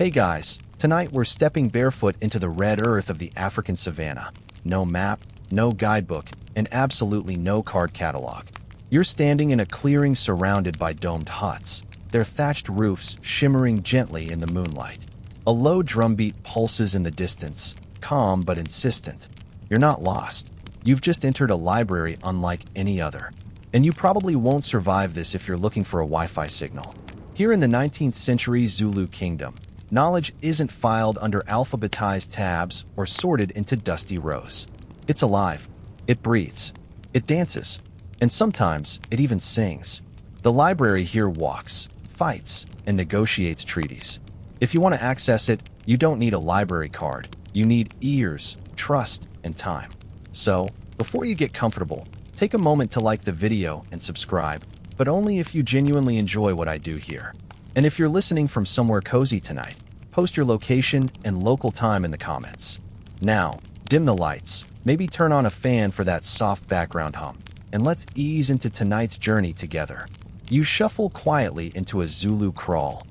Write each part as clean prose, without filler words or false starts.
Hey guys, tonight we're stepping barefoot into the red earth of the African savanna. No map, no guidebook, and absolutely no card catalog. You're standing in a clearing surrounded by domed huts, their thatched roofs shimmering gently in the moonlight. A low drumbeat pulses in the distance, calm but insistent. You're not lost. You've just entered a library unlike any other. And you probably won't survive this if you're looking for a Wi-Fi signal. Here in the 19th century Zulu kingdom, knowledge isn't filed under alphabetized tabs or sorted into dusty rows. It's alive. It breathes. It dances. And sometimes it even sings. The library here walks, fights, and negotiates treaties. If you want to access it, you don't need a library card. You need ears, trust, and time. So, before you get comfortable, take a moment to like the video and subscribe, but only if you genuinely enjoy what I do here. And if you're listening from somewhere cozy tonight, post your location and local time in the comments. Now, dim the lights, maybe turn on a fan for that soft background hum, and let's ease into tonight's journey together. You shuffle quietly into a Zulu kraal.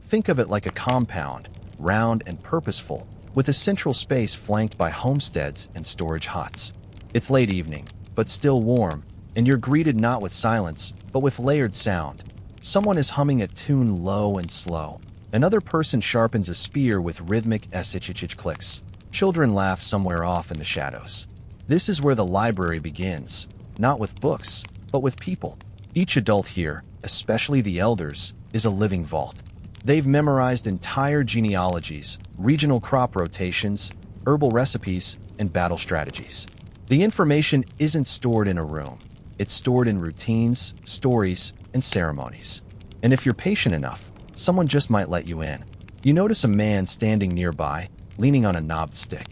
Think of it like a compound, round and purposeful, with a central space flanked by homesteads and storage huts. It's late evening, but still warm, and you're greeted not with silence, but with layered sound. Someone is humming a tune low and slow. Another person sharpens a spear with rhythmic sh clicks. Children laugh somewhere off in the shadows. This is where the library begins, not with books, but with people. Each adult here, especially the elders, is a living vault. They've memorized entire genealogies, regional crop rotations, herbal recipes, and battle strategies. The information isn't stored in a room. It's stored in routines, stories, and ceremonies. And if you're patient enough, someone just might let you in. You notice a man standing nearby, leaning on a knobbed stick.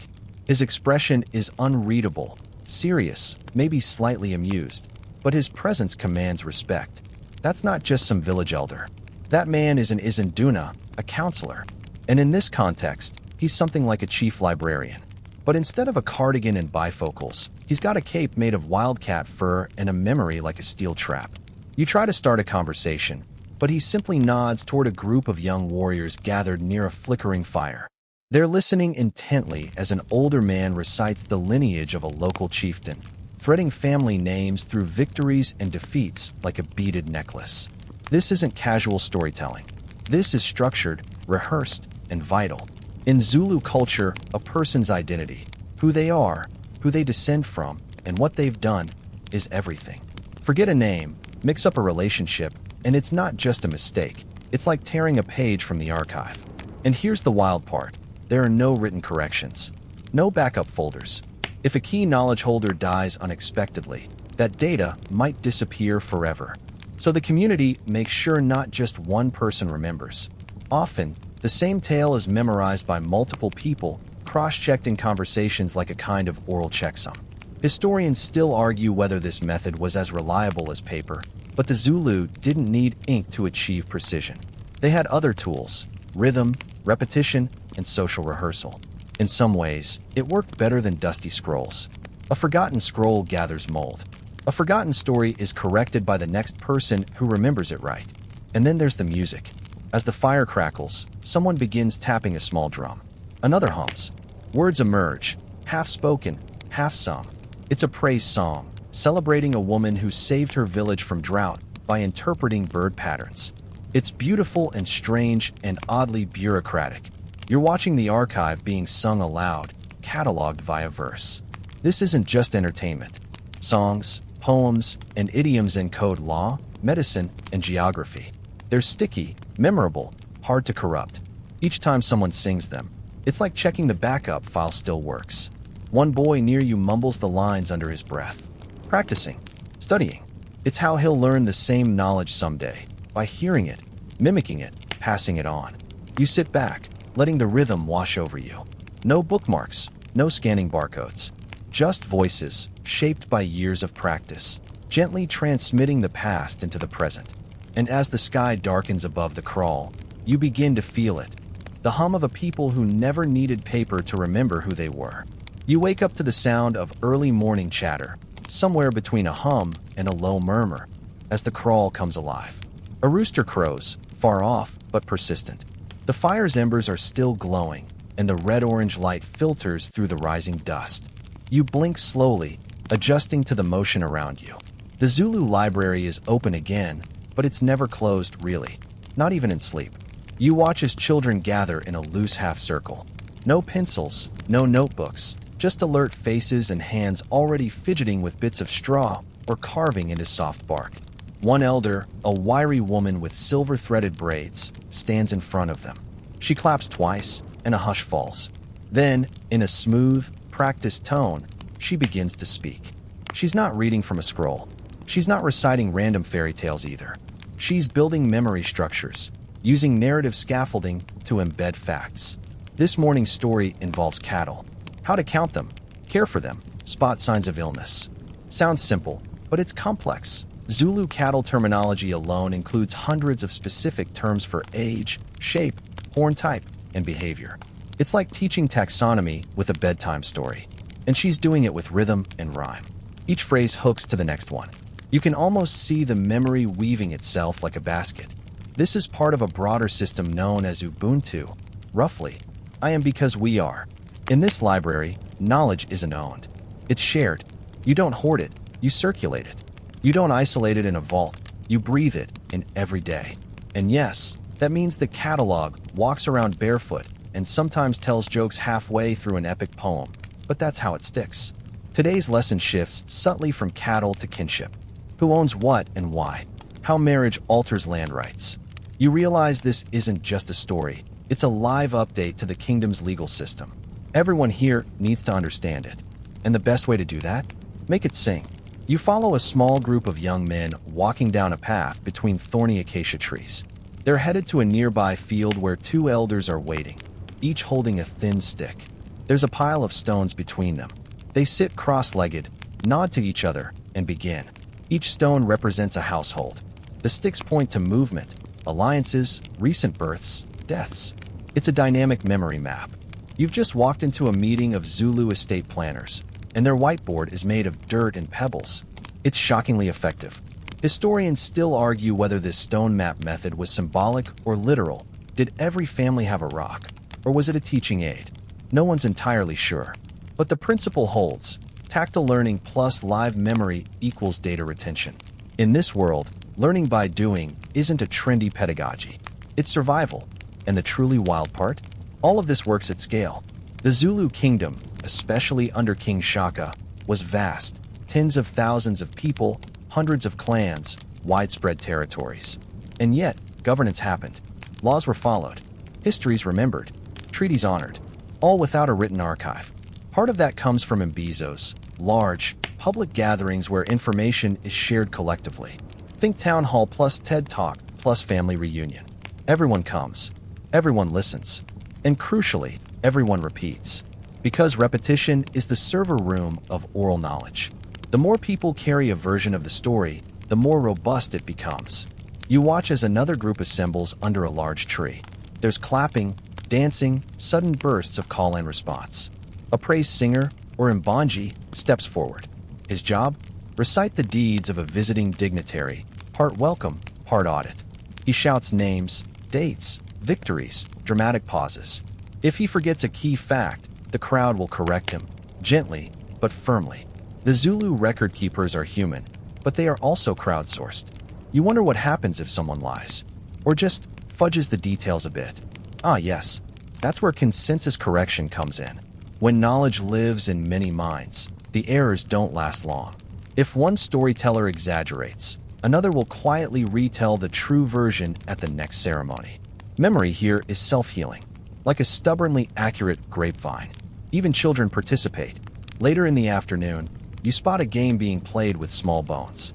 His expression is unreadable, serious, maybe slightly amused, but his presence commands respect. That's not just some village elder. That man is an Izinduna, a counselor. And in this context, he's something like a chief librarian. But instead of a cardigan and bifocals, he's got a cape made of wildcat fur and a memory like a steel trap. You try to start a conversation, but he simply nods toward a group of young warriors gathered near a flickering fire. They're listening intently as an older man recites the lineage of a local chieftain, threading family names through victories and defeats like a beaded necklace. This isn't casual storytelling. This is structured, rehearsed, and vital. In Zulu culture, a person's identity, who they are, who they descend from, and what they've done, is everything. Forget a name, mix up a relationship, and it's not just a mistake. It's like tearing a page from the archive. And here's the wild part. There are no written corrections. No backup folders. If a key knowledge holder dies unexpectedly, that data might disappear forever. So the community makes sure not just one person remembers. Often, the same tale is memorized by multiple people, cross-checked in conversations like a kind of oral checksum. Historians still argue whether this method was as reliable as paper, but the Zulu didn't need ink to achieve precision. They had other tools: rhythm, repetition, and social rehearsal. In some ways, it worked better than dusty scrolls. A forgotten scroll gathers mold. A forgotten story is corrected by the next person who remembers it right. And then there's the music. As the fire crackles, someone begins tapping a small drum. Another hums. Words emerge, half-spoken, half-sung. It's a praise song, celebrating a woman who saved her village from drought by interpreting bird patterns. It's beautiful and strange and oddly bureaucratic. You're watching the archive being sung aloud, cataloged via verse. This isn't just entertainment. Songs, poems, and idioms encode law, medicine, and geography. They're sticky, memorable, hard to corrupt. Each time someone sings them, it's like checking the backup file still works. One boy near you mumbles the lines under his breath. Practicing, studying. It's how he'll learn the same knowledge someday, by hearing it, mimicking it, passing it on. You sit back, letting the rhythm wash over you. No bookmarks, no scanning barcodes. Just voices, shaped by years of practice, gently transmitting the past into the present. And as the sky darkens above the kraal, you begin to feel it. The hum of a people who never needed paper to remember who they were. You wake up to the sound of early morning chatter, somewhere between a hum and a low murmur, as the kraal comes alive. A rooster crows, far off but persistent. The fire's embers are still glowing, and the red-orange light filters through the rising dust. You blink slowly, adjusting to the motion around you. The Zulu library is open again, but it's never closed, really. Not even in sleep. You watch as children gather in a loose half-circle. No pencils, no notebooks, just alert faces and hands already fidgeting with bits of straw or carving into soft bark. One elder, a wiry woman with silver-threaded braids, stands in front of them. She claps twice, and a hush falls. Then, in a smooth, practiced tone, she begins to speak. She's not reading from a scroll. She's not reciting random fairy tales either. She's building memory structures, using narrative scaffolding to embed facts. This morning's story involves cattle. How to count them, care for them, spot signs of illness. Sounds simple, but it's complex. Zulu cattle terminology alone includes hundreds of specific terms for age, shape, horn type, and behavior. It's like teaching taxonomy with a bedtime story. And she's doing it with rhythm and rhyme. Each phrase hooks to the next one. You can almost see the memory weaving itself like a basket. This is part of a broader system known as Ubuntu. Roughly, I am because we are. In this library, knowledge isn't owned. It's shared. You don't hoard it, you circulate it. You don't isolate it in a vault, you breathe it in every day. And yes, that means the catalog walks around barefoot and sometimes tells jokes halfway through an epic poem, but that's how it sticks. Today's lesson shifts subtly from cattle to kinship. Who owns what and why? How marriage alters land rights. You realize this isn't just a story, it's a live update to the kingdom's legal system. Everyone here needs to understand it. And the best way to do that? Make it sing. You follow a small group of young men walking down a path between thorny acacia trees. They're headed to a nearby field where two elders are waiting, each holding a thin stick. There's a pile of stones between them. They sit cross-legged, nod to each other, and begin. Each stone represents a household. The sticks point to movement, alliances, recent births, deaths. It's a dynamic memory map. You've just walked into a meeting of Zulu estate planners, and their whiteboard is made of dirt and pebbles. It's shockingly effective. Historians still argue whether this stone map method was symbolic or literal. Did every family have a rock, or was it a teaching aid? No one's entirely sure. But the principle holds. Tactile learning plus live memory equals data retention. In this world, learning by doing isn't a trendy pedagogy. It's survival. And the truly wild part? All of this works at scale. The Zulu kingdom, especially under King Shaka, was vast. Tens of thousands of people, hundreds of clans, widespread territories. And yet, governance happened. Laws were followed. Histories remembered. Treaties honored. All without a written archive. Part of that comes from mbizos, large, public gatherings where information is shared collectively. Think town hall plus TED Talk plus family reunion. Everyone comes. Everyone listens. And crucially, everyone repeats. Because repetition is the server room of oral knowledge. The more people carry a version of the story, the more robust it becomes. You watch as another group assembles under a large tree. There's clapping, dancing, sudden bursts of call and response. A praise singer, or Mbanji, steps forward. His job? Recite the deeds of a visiting dignitary, part welcome, part audit. He shouts names, dates, victories, dramatic pauses. If he forgets a key fact, the crowd will correct him, gently but firmly. The Zulu record keepers are human, but they are also crowdsourced. You wonder what happens if someone lies, or just fudges the details a bit. Ah yes, that's where consensus correction comes in. When knowledge lives in many minds, the errors don't last long. If one storyteller exaggerates, another will quietly retell the true version at the next ceremony. Memory here is self-healing, like a stubbornly accurate grapevine. Even children participate. Later in the afternoon, you spot a game being played with small bones.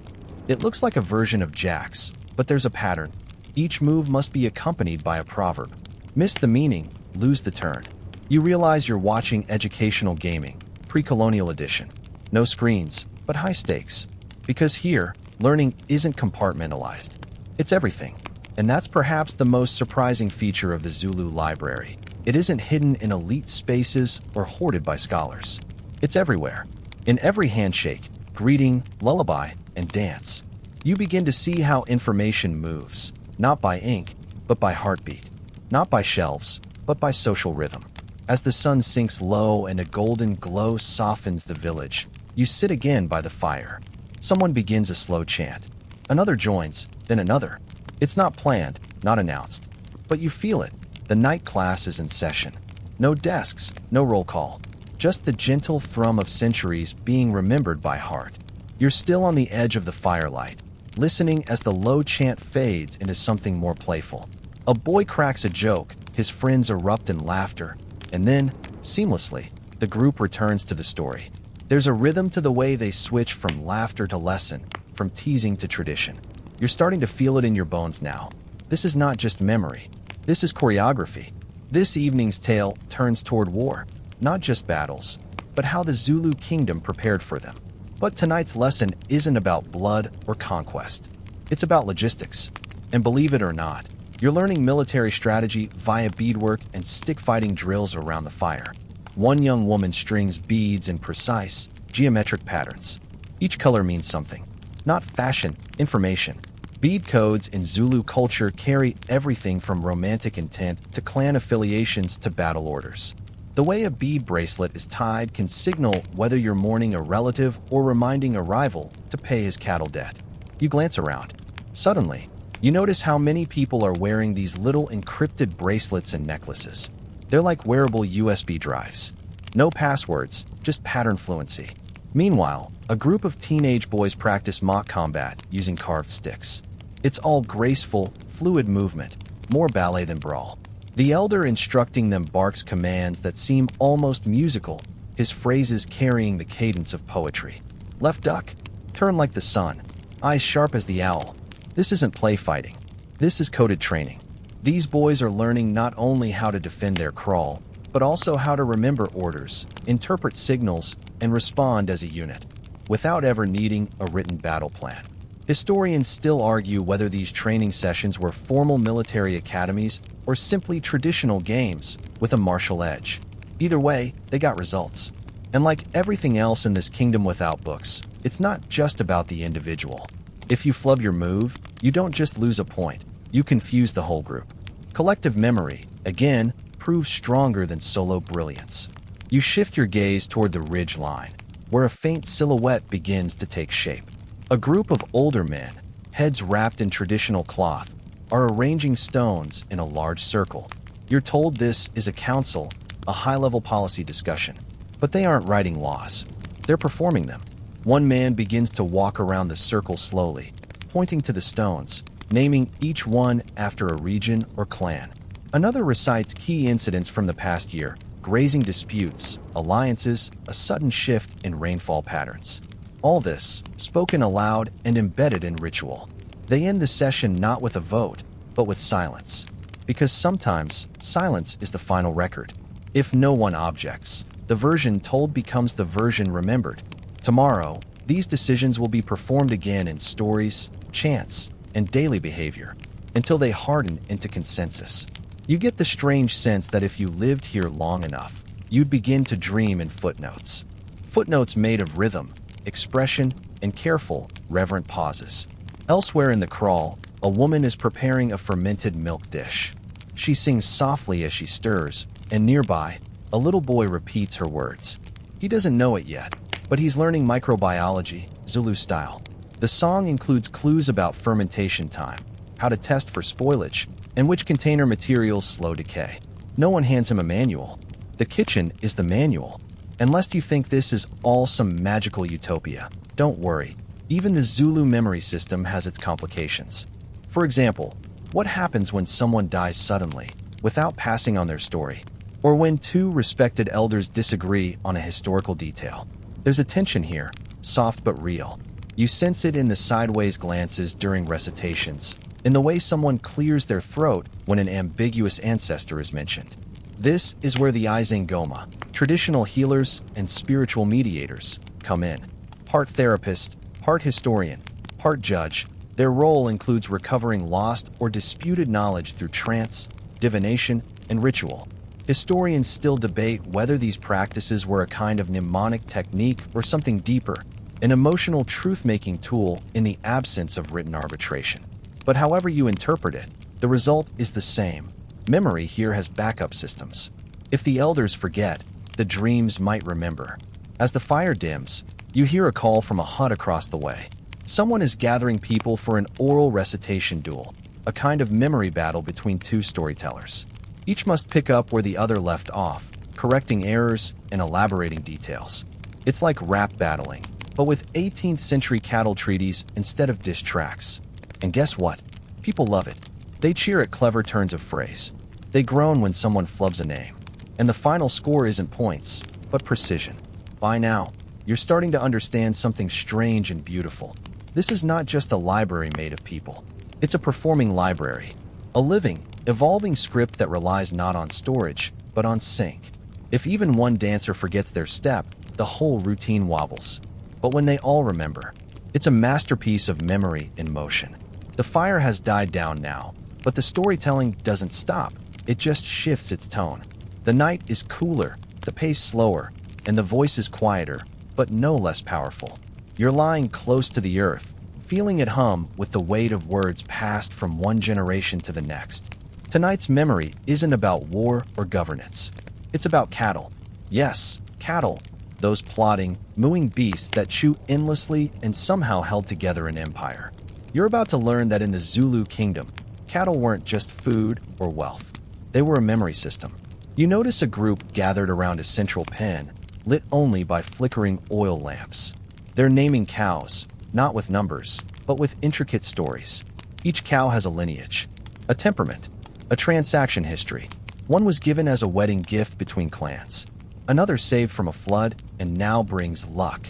It looks like a version of jacks, but there's a pattern. Each move must be accompanied by a proverb. Miss the meaning, lose the turn. You realize you're watching educational gaming, pre-colonial edition. No screens, but high stakes. Because here, learning isn't compartmentalized. It's everything. And that's perhaps the most surprising feature of the Zulu library. It isn't hidden in elite spaces or hoarded by scholars. It's everywhere. In every handshake, greeting, lullaby, and dance. You begin to see how information moves, not by ink, but by heartbeat. not by shelves, but by social rhythm. As the sun sinks low and a golden glow softens the village, you sit again by the fire. Someone begins a slow chant. Another joins, then another. It's not planned, not announced, but you feel it. The night class is in session. No desks, no roll call, just the gentle thrum of centuries being remembered by heart. You're still on the edge of the firelight, listening as the low chant fades into something more playful. A boy cracks a joke, his friends erupt in laughter, and then, seamlessly, the group returns to the story. There's a rhythm to the way they switch from laughter to lesson, from teasing to tradition. You're starting to feel it in your bones now. This is not just memory. This is choreography. This evening's tale turns toward war, not just battles, but how the Zulu kingdom prepared for them. But tonight's lesson isn't about blood or conquest. It's about logistics. And believe it or not, you're learning military strategy via beadwork and stick-fighting drills around the fire. One young woman strings beads in precise, geometric patterns. Each color means something. Not fashion, information. Bead codes in Zulu culture carry everything from romantic intent to clan affiliations to battle orders. The way a bead bracelet is tied can signal whether you're mourning a relative or reminding a rival to pay his cattle debt. You glance around. Suddenly, you notice how many people are wearing these little encrypted bracelets and necklaces. They're like wearable USB drives. No passwords, just pattern fluency. Meanwhile, a group of teenage boys practice mock combat using carved sticks. It's all graceful, fluid movement, more ballet than brawl. The elder instructing them barks commands that seem almost musical, his phrases carrying the cadence of poetry. Left duck, turn like the sun, eyes sharp as the owl. This isn't play fighting. This is coded training. These boys are learning not only how to defend their kraal, but also how to remember orders, interpret signals, and respond as a unit, without ever needing a written battle plan. Historians still argue whether these training sessions were formal military academies or simply traditional games with a martial edge. Either way, they got results. And like everything else in this kingdom without books, it's not just about the individual. If you flub your move, you don't just lose a point, you confuse the whole group. Collective memory, again, proves stronger than solo brilliance. You shift your gaze toward the ridge line, where a faint silhouette begins to take shape. A group of older men, heads wrapped in traditional cloth, are arranging stones in a large circle. You're told this is a council, a high-level policy discussion. But they aren't writing laws. They're performing them. One man begins to walk around the circle slowly, pointing to the stones, naming each one after a region or clan. Another recites key incidents from the past year, grazing disputes, alliances, a sudden shift in rainfall patterns. All this, spoken aloud and embedded in ritual. They end the session not with a vote, but with silence. Because sometimes, silence is the final record. If no one objects, the version told becomes the version remembered. Tomorrow, these decisions will be performed again in stories, chants, and daily behavior, until they harden into consensus. You get the strange sense that if you lived here long enough, you'd begin to dream in footnotes. Footnotes made of rhythm, expression, and careful, reverent pauses. Elsewhere in the kraal, a woman is preparing a fermented milk dish. She sings softly as she stirs, and nearby, a little boy repeats her words. He doesn't know it yet, but he's learning microbiology, Zulu style. The song includes clues about fermentation time, how to test for spoilage, and which container materials slow decay. No one hands him a manual. The kitchen is the manual. Unless you think this is all some magical utopia, don't worry. Even the Zulu memory system has its complications. For example, what happens when someone dies suddenly, without passing on their story? Or when two respected elders disagree on a historical detail? There's a tension here, soft but real. You sense it in the sideways glances during recitations, in the way someone clears their throat when an ambiguous ancestor is mentioned. This is where the Izangoma, traditional healers and spiritual mediators, come in. Part therapist, part historian, part judge, their role includes recovering lost or disputed knowledge through trance, divination, and ritual. Historians still debate whether these practices were a kind of mnemonic technique or something deeper, an emotional truth-making tool in the absence of written arbitration. But however you interpret it, the result is the same. Memory here has backup systems. If the elders forget, the dreams might remember. As the fire dims, you hear a call from a hut across the way. Someone is gathering people for an oral recitation duel, a kind of memory battle between two storytellers. Each must pick up where the other left off, correcting errors and elaborating details. It's like rap battling, but with 18th century cattle treaties instead of diss tracks. And guess what? People love it. They cheer at clever turns of phrase. They groan when someone flubs a name. And the final score isn't points, but precision. By now, you're starting to understand something strange and beautiful. This is not just a library made of people. It's a performing library. A living, evolving script that relies not on storage, but on sync. If even one dancer forgets their step, the whole routine wobbles. But when they all remember, it's a masterpiece of memory in motion. The fire has died down now, but the storytelling doesn't stop. It just shifts its tone. The night is cooler, the pace slower, and the voice is quieter, but no less powerful. You're lying close to the earth, feeling it hum with the weight of words passed from one generation to the next. Tonight's memory isn't about war or governance. It's about cattle. Yes, cattle. Those plodding, mooing beasts that chew endlessly and somehow held together an empire. You're about to learn that in the Zulu kingdom, cattle weren't just food or wealth. They were a memory system. You notice a group gathered around a central pen, lit only by flickering oil lamps. They're naming cows, not with numbers, but with intricate stories. Each cow has a lineage, a temperament, a transaction history. One was given as a wedding gift between clans. Another saved from a flood and now brings luck.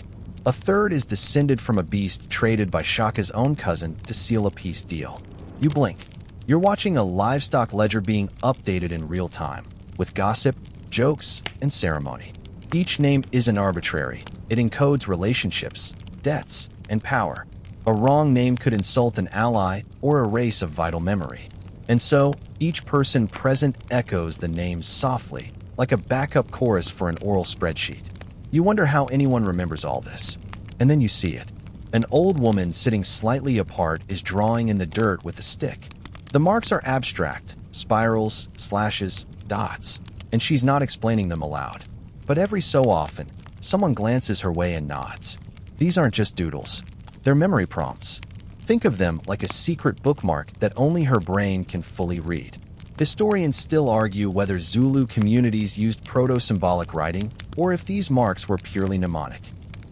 A third is descended from a beast traded by Shaka's own cousin to seal a peace deal. You blink. You're watching a livestock ledger being updated in real time, with gossip, jokes, and ceremony. Each name isn't arbitrary. It encodes relationships, debts, and power. A wrong name could insult an ally or erase a vital memory. And so, each person present echoes the name softly, like a backup chorus for an oral spreadsheet. You wonder how anyone remembers all this. And then you see it. An old woman sitting slightly apart is drawing in the dirt with a stick. The marks are abstract, spirals, slashes, dots, and she's not explaining them aloud. But every so often, someone glances her way and nods. These aren't just doodles. They're memory prompts. Think of them like a secret bookmark that only her brain can fully read. Historians still argue whether Zulu communities used proto-symbolic writing or if these marks were purely mnemonic.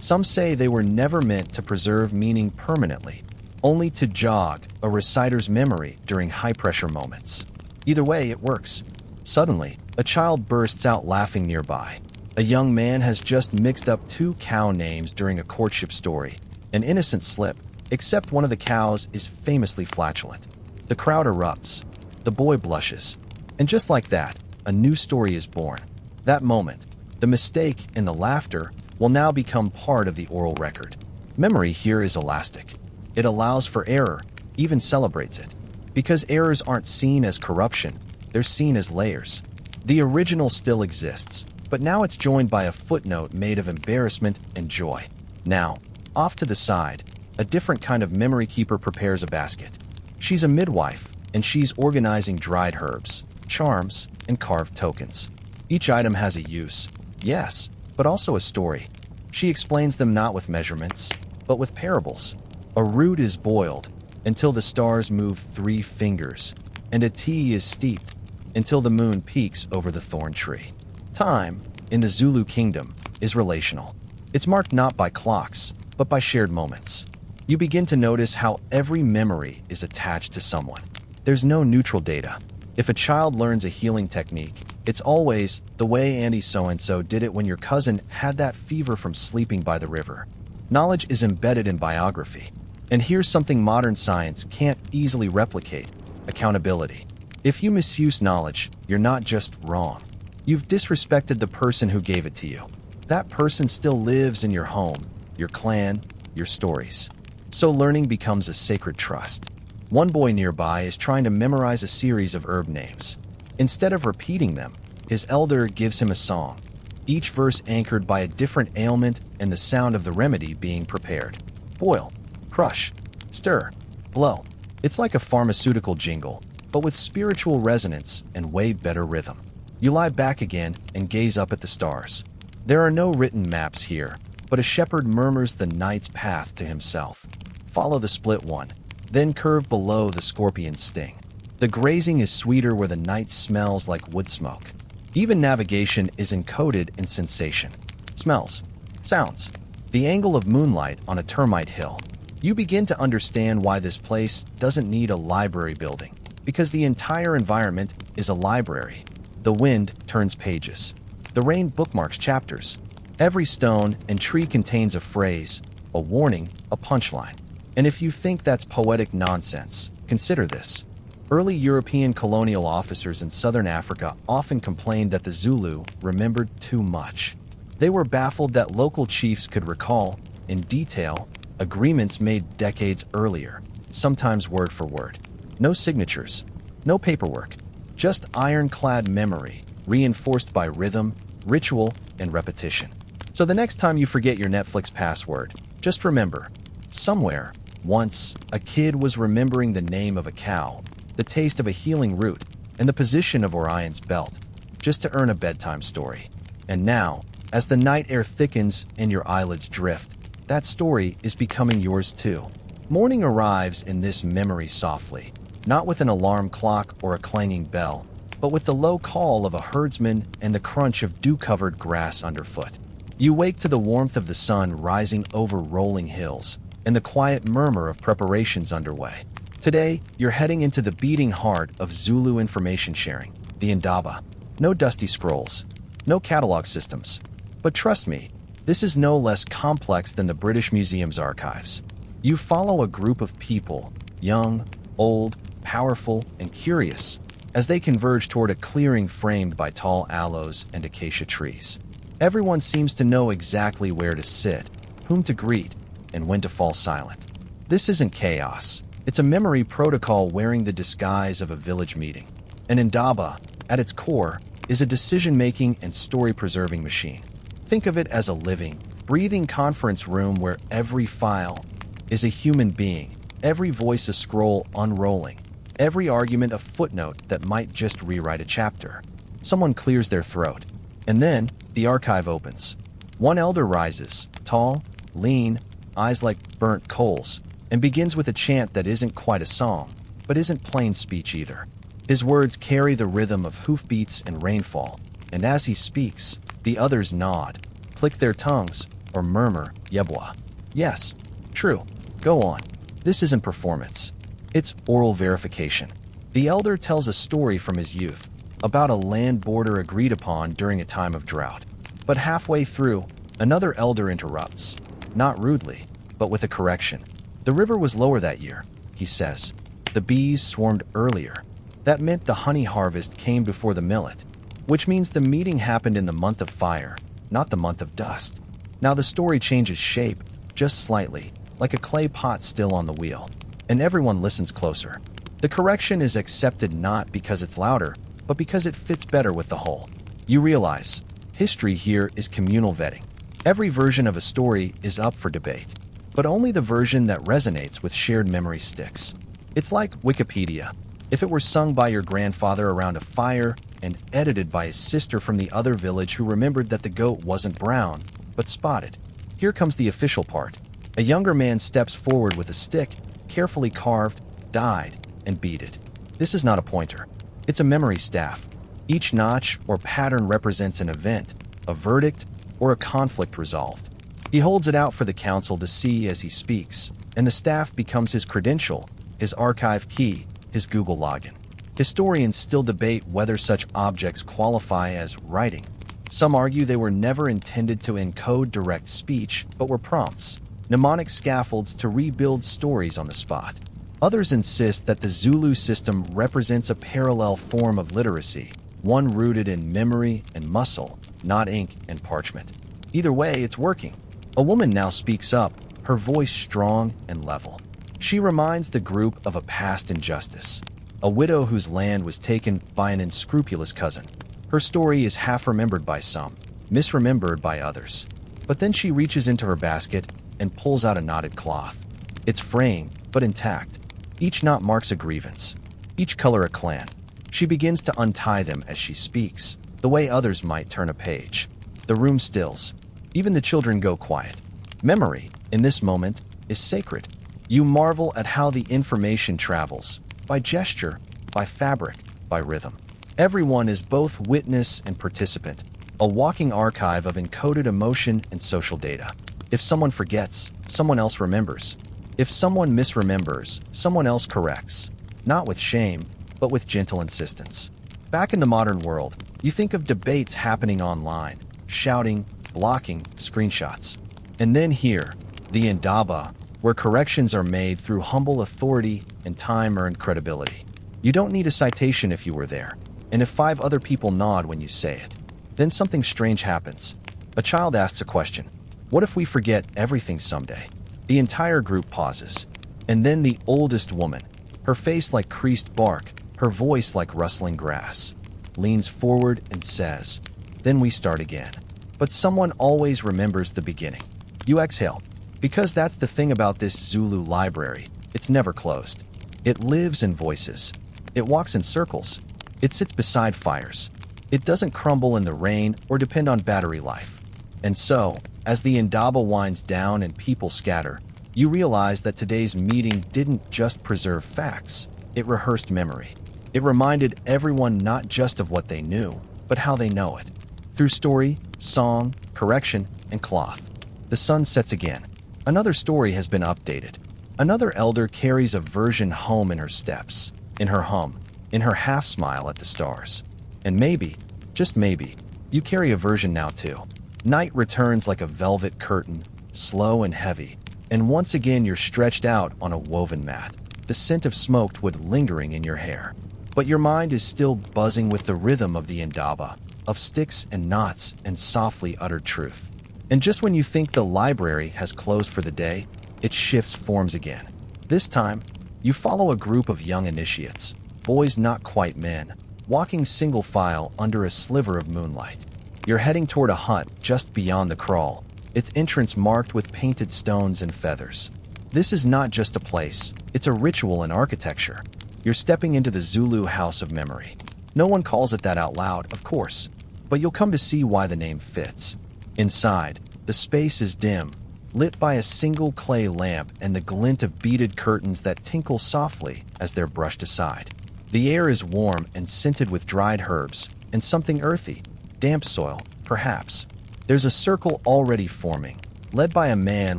Some say they were never meant to preserve meaning permanently, only to jog a reciter's memory during high-pressure moments. Either way, it works. Suddenly, a child bursts out laughing nearby. A young man has just mixed up two cow names during a courtship story. An innocent slip, except one of the cows is famously flatulent. The crowd erupts. The boy blushes. And just like that, a new story is born. That moment, the mistake and the laughter will now become part of the oral record. Memory here is elastic. It allows for error, even celebrates it. Because errors aren't seen as corruption, they're seen as layers. The original still exists, but now it's joined by a footnote made of embarrassment and joy. Now, off to the side, a different kind of memory keeper prepares a basket. She's a midwife, and she's organizing dried herbs, charms, and carved tokens. Each item has a use, yes, but also a story. She explains them not with measurements, but with parables. A root is boiled until the stars move 3 fingers, and a tea is steeped until the moon peeks over the thorn tree. Time, in the Zulu kingdom, is relational. It's marked not by clocks, but by shared moments. You begin to notice how every memory is attached to someone. There's no neutral data. If a child learns a healing technique, it's always the way Andy so-and-so did it when your cousin had that fever from sleeping by the river. Knowledge is embedded in biography. And here's something modern science can't easily replicate: accountability. If you misuse knowledge, you're not just wrong. You've disrespected the person who gave it to you. That person still lives in your home, your clan, your stories. So learning becomes a sacred trust. One boy nearby is trying to memorize a series of herb names. Instead of repeating them, his elder gives him a song, each verse anchored by a different ailment and the sound of the remedy being prepared. Boil, crush, stir, blow. It's like a pharmaceutical jingle, but with spiritual resonance and way better rhythm. You lie back again and gaze up at the stars. There are no written maps here, but a shepherd murmurs the night's path to himself. Follow the split one, then curve below the scorpion's sting. The grazing is sweeter where the night smells like wood smoke. Even navigation is encoded in sensation. Smells. Sounds. The angle of moonlight on a termite hill. You begin to understand why this place doesn't need a library building, because the entire environment is a library. The wind turns pages. The rain bookmarks chapters. Every stone and tree contains a phrase, a warning, a punchline. And if you think that's poetic nonsense, consider this. Early European colonial officers in southern Africa often complained that the Zulu remembered too much. They were baffled that local chiefs could recall, in detail, agreements made decades earlier, sometimes word for word. No signatures, no paperwork, just ironclad memory, reinforced by rhythm, ritual, and repetition. So the next time you forget your Netflix password, just remember, somewhere, once, a kid was remembering the name of a cow, the taste of a healing root, and the position of Orion's belt, just to earn a bedtime story. And now, as the night air thickens and your eyelids drift, that story is becoming yours too. Morning arrives in this memory softly, not with an alarm clock or a clanging bell, but with the low call of a herdsman and the crunch of dew-covered grass underfoot. You wake to the warmth of the sun rising over rolling hills and the quiet murmur of preparations underway. Today, you're heading into the beating heart of Zulu information sharing, the Indaba. No dusty scrolls, no catalog systems. But trust me, this is no less complex than the British Museum's archives. You follow a group of people, young, old, powerful, and curious, as they converge toward a clearing framed by tall aloes and acacia trees. Everyone seems to know exactly where to sit, whom to greet, and when to fall silent. This isn't chaos. It's a memory protocol wearing the disguise of a village meeting. An Indaba, at its core, is a decision-making and story-preserving machine. Think of it as a living, breathing conference room where every file is a human being, every voice a scroll unrolling, every argument a footnote that might just rewrite a chapter. Someone clears their throat, and then the archive opens. One elder rises, tall, lean, eyes like burnt coals, and begins with a chant that isn't quite a song, but isn't plain speech either. His words carry the rhythm of hoofbeats and rainfall, and as he speaks, the others nod, click their tongues, or murmur, Yebwa. Yes, true, go on. This isn't performance. It's oral verification. The elder tells a story from his youth, about a land border agreed upon during a time of drought. But halfway through, another elder interrupts, not rudely, but with a correction. The river was lower that year, he says. The bees swarmed earlier. That meant the honey harvest came before the millet, which means the meeting happened in the month of fire, not the month of dust. Now the story changes shape, just slightly, like a clay pot still on the wheel, and everyone listens closer. The correction is accepted not because it's louder, but because it fits better with the whole. You realize, history here is communal vetting. Every version of a story is up for debate, but only the version that resonates with shared memory sticks. It's like Wikipedia. If it were sung by your grandfather around a fire and edited by his sister from the other village who remembered that the goat wasn't brown, but spotted. Here comes the official part. A younger man steps forward with a stick, carefully carved, dyed, and beaded. This is not a pointer. It's a memory staff. Each notch or pattern represents an event, a verdict, or a conflict resolved. He holds it out for the council to see as he speaks, and the staff becomes his credential, his archive key, his Google login. Historians still debate whether such objects qualify as writing. Some argue they were never intended to encode direct speech, but were prompts, mnemonic scaffolds to rebuild stories on the spot. Others insist that the Zulu system represents a parallel form of literacy, one rooted in memory and muscle, not ink and parchment. Either way, it's working. A woman now speaks up, her voice strong and level. She reminds the group of a past injustice, a widow whose land was taken by an unscrupulous cousin. Her story is half remembered by some, misremembered by others. But then she reaches into her basket and pulls out a knotted cloth. It's framed, but intact. Each knot marks a grievance. each color a clan. She begins to untie them as she speaks, the way others might turn a page. The room stills. Even the children go quiet. Memory, in this moment, is sacred. You marvel at how the information travels, by gesture, by fabric, by rhythm. Everyone is both witness and participant, a walking archive of encoded emotion and social data. If someone forgets, someone else remembers. If someone misremembers, someone else corrects. Not with shame, but with gentle insistence. Back in the modern world, you think of debates happening online, shouting, blocking, screenshots. And then here, the Indaba, where corrections are made through humble authority and time-earned credibility. You don't need a citation if you were there, and if 5 other people nod when you say it. Then something strange happens. A child asks a question. What if we forget everything someday? The entire group pauses. And then the oldest woman, her face like creased bark, her voice like rustling grass, leans forward and says, "Then we start again." But someone always remembers the beginning. You exhale. Because that's the thing about this Zulu library. It's never closed. It lives in voices. It walks in circles. It sits beside fires. It doesn't crumble in the rain or depend on battery life. And so, as the Indaba winds down and people scatter, you realize that today's meeting didn't just preserve facts. It rehearsed memory. It reminded everyone not just of what they knew, but how they know it. Through story, song, correction, and cloth. The sun sets again. Another story has been updated. Another elder carries a version home in her steps, in her hum, in her half-smile at the stars. And maybe, just maybe, you carry a version now too. Night returns like a velvet curtain, slow and heavy, and once again you're stretched out on a woven mat, the scent of smoked wood lingering in your hair. But your mind is still buzzing with the rhythm of the Indaba, of sticks and knots and softly uttered truth. And just when you think the library has closed for the day, it shifts forms again. This time, you follow a group of young initiates, boys not quite men, walking single file under a sliver of moonlight. You're heading toward a hut just beyond the kraal, its entrance marked with painted stones and feathers. This is not just a place, it's a ritual in architecture. You're stepping into the Zulu house of memory. No one calls it that out loud, of course, but you'll come to see why the name fits. Inside, the space is dim, lit by a single clay lamp and the glint of beaded curtains that tinkle softly as they're brushed aside. The air is warm and scented with dried herbs and something earthy, damp soil, perhaps. There's a circle already forming, led by a man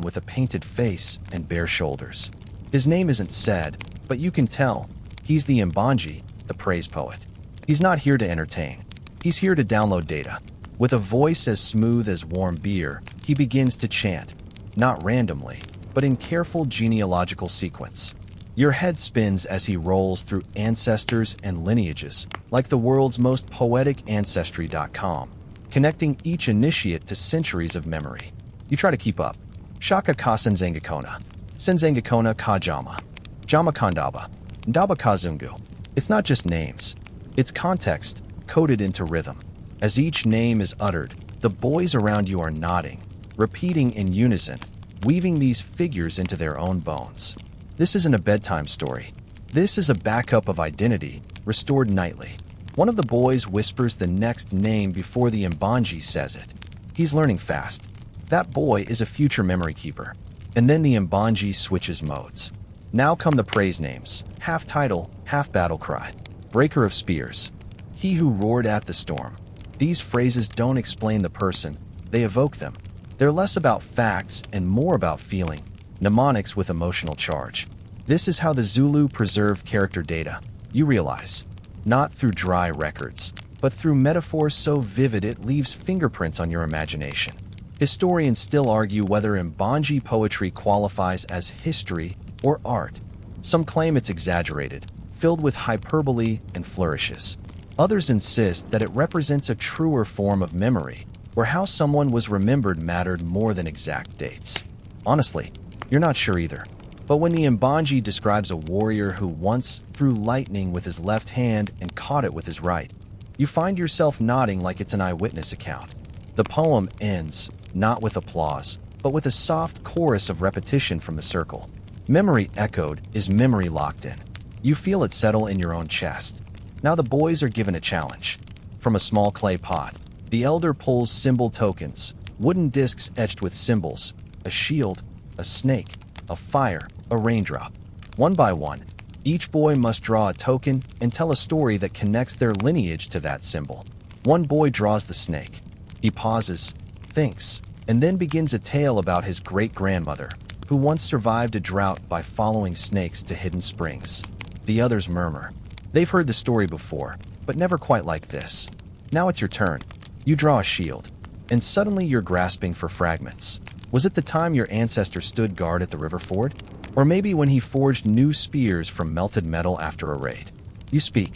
with a painted face and bare shoulders. His name isn't said, but you can tell. He's the Mbanji, the praise poet. He's not here to entertain. He's here to download data. With a voice as smooth as warm beer, he begins to chant, not randomly, but in careful genealogical sequence. Your head spins as he rolls through ancestors and lineages, like the world's most poetic Ancestry.com, connecting each initiate to centuries of memory. You try to keep up. Shaka ka Senzangakona, Senzangakona ka Jama, Jama Kandaba, Ndaba Kazungu. It's not just names. It's context, coded into rhythm. As each name is uttered, the boys around you are nodding, repeating in unison, weaving these figures into their own bones. This isn't a bedtime story. This is a backup of identity, restored nightly. One of the boys whispers the next name before the Mbanji says it. He's learning fast. That boy is a future memory keeper. And then the Mbanji switches modes. Now come the praise names, half title, half battle cry. Breaker of spears. He who roared at the storm. These phrases don't explain the person, they evoke them. They're less about facts and more about feeling, mnemonics with emotional charge. This is how the Zulu preserve character data, you realize. Not through dry records, but through metaphors so vivid it leaves fingerprints on your imagination. Historians still argue whether Mbanji poetry qualifies as history or art. Some claim it's exaggerated, filled with hyperbole and flourishes. Others insist that it represents a truer form of memory, where how someone was remembered mattered more than exact dates. Honestly, you're not sure either. But when the Mbanji describes a warrior who once threw lightning with his left hand and caught it with his right, you find yourself nodding like it's an eyewitness account. The poem ends, not with applause, but with a soft chorus of repetition from the circle. Memory echoed is memory locked in. You feel it settle in your own chest. Now the boys are given a challenge. From a small clay pot, the elder pulls symbol tokens, wooden discs etched with symbols, a shield, a snake, a fire, a raindrop. One by one, each boy must draw a token and tell a story that connects their lineage to that symbol. One boy draws the snake. He pauses, thinks, and then begins a tale about his great-grandmother, who once survived a drought by following snakes to hidden springs. The others murmur. They've heard the story before, but never quite like this. Now it's your turn. You draw a shield, and suddenly you're grasping for fragments. Was it the time your ancestor stood guard at the river ford? Or maybe when he forged new spears from melted metal after a raid? You speak,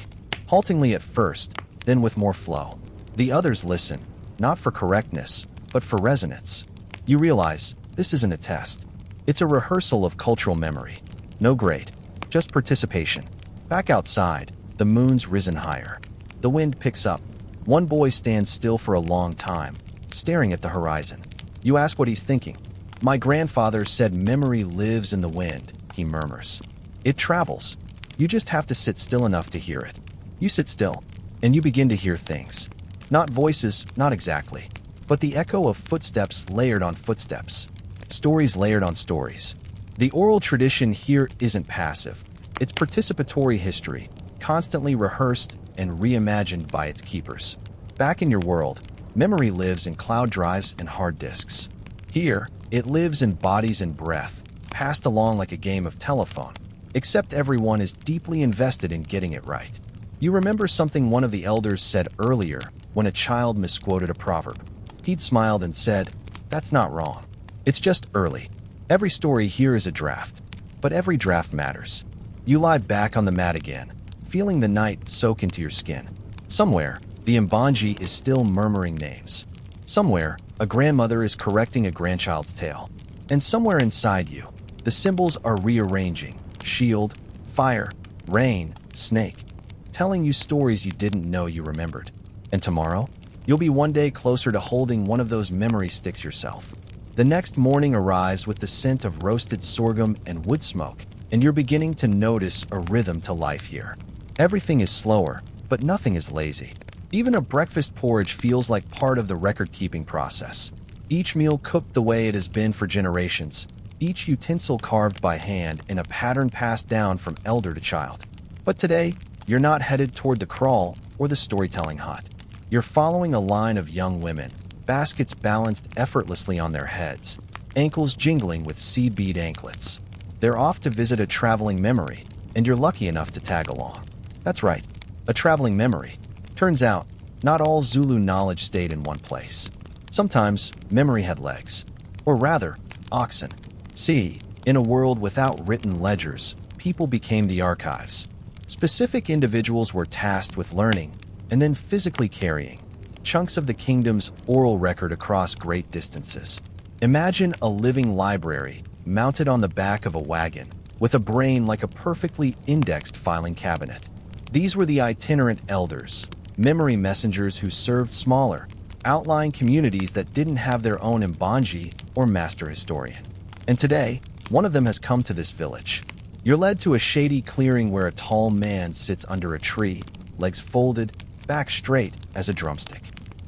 haltingly at first, then with more flow. The others listen, not for correctness, but for resonance. You realize this isn't a test. It's a rehearsal of cultural memory. No grade, just participation. Back outside, the moon's risen higher. The wind picks up. One boy stands still for a long time, staring at the horizon. You ask what he's thinking. My grandfather said memory lives in the wind, he murmurs. It travels. You just have to sit still enough to hear it. You sit still, and you begin to hear things. Not voices, not exactly, but the echo of footsteps layered on footsteps. Stories layered on stories. The oral tradition here isn't passive. It's participatory history, constantly rehearsed and reimagined by its keepers. Back in your world, memory lives in cloud drives and hard disks. Here, it lives in bodies and breath, passed along like a game of telephone, except everyone is deeply invested in getting it right. You remember something one of the elders said earlier when a child misquoted a proverb. He'd smiled and said, "That's not wrong. It's just early. Every story here is a draft, but every draft matters." You lie back on the mat again, feeling the night soak into your skin. Somewhere, the Mbanji is still murmuring names. Somewhere, a grandmother is correcting a grandchild's tale. And somewhere inside you, the symbols are rearranging: shield, fire, rain, snake, telling you stories you didn't know you remembered. And tomorrow, you'll be one day closer to holding one of those memory sticks yourself. The next morning arrives with the scent of roasted sorghum and wood smoke, and you're beginning to notice a rhythm to life here. Everything is slower, but nothing is lazy. Even a breakfast porridge feels like part of the record-keeping process. Each meal cooked the way it has been for generations, each utensil carved by hand in a pattern passed down from elder to child. But today, you're not headed toward the crawl or the storytelling hut. You're following a line of young women, baskets balanced effortlessly on their heads, ankles jingling with seed bead anklets. They're off to visit a traveling memory, and you're lucky enough to tag along. That's right, a traveling memory. Turns out, not all Zulu knowledge stayed in one place. Sometimes, memory had legs. Or rather, oxen. See, in a world without written ledgers, people became the archives. Specific individuals were tasked with learning, and then physically carrying chunks of the kingdom's oral record across great distances. Imagine a living library mounted on the back of a wagon, with a brain like a perfectly indexed filing cabinet. These were the itinerant elders, memory messengers who served smaller, outlying communities that didn't have their own Mbanji or master historian. And today, one of them has come to this village. You're led to a shady clearing where a tall man sits under a tree, legs folded, back straight as a drumstick.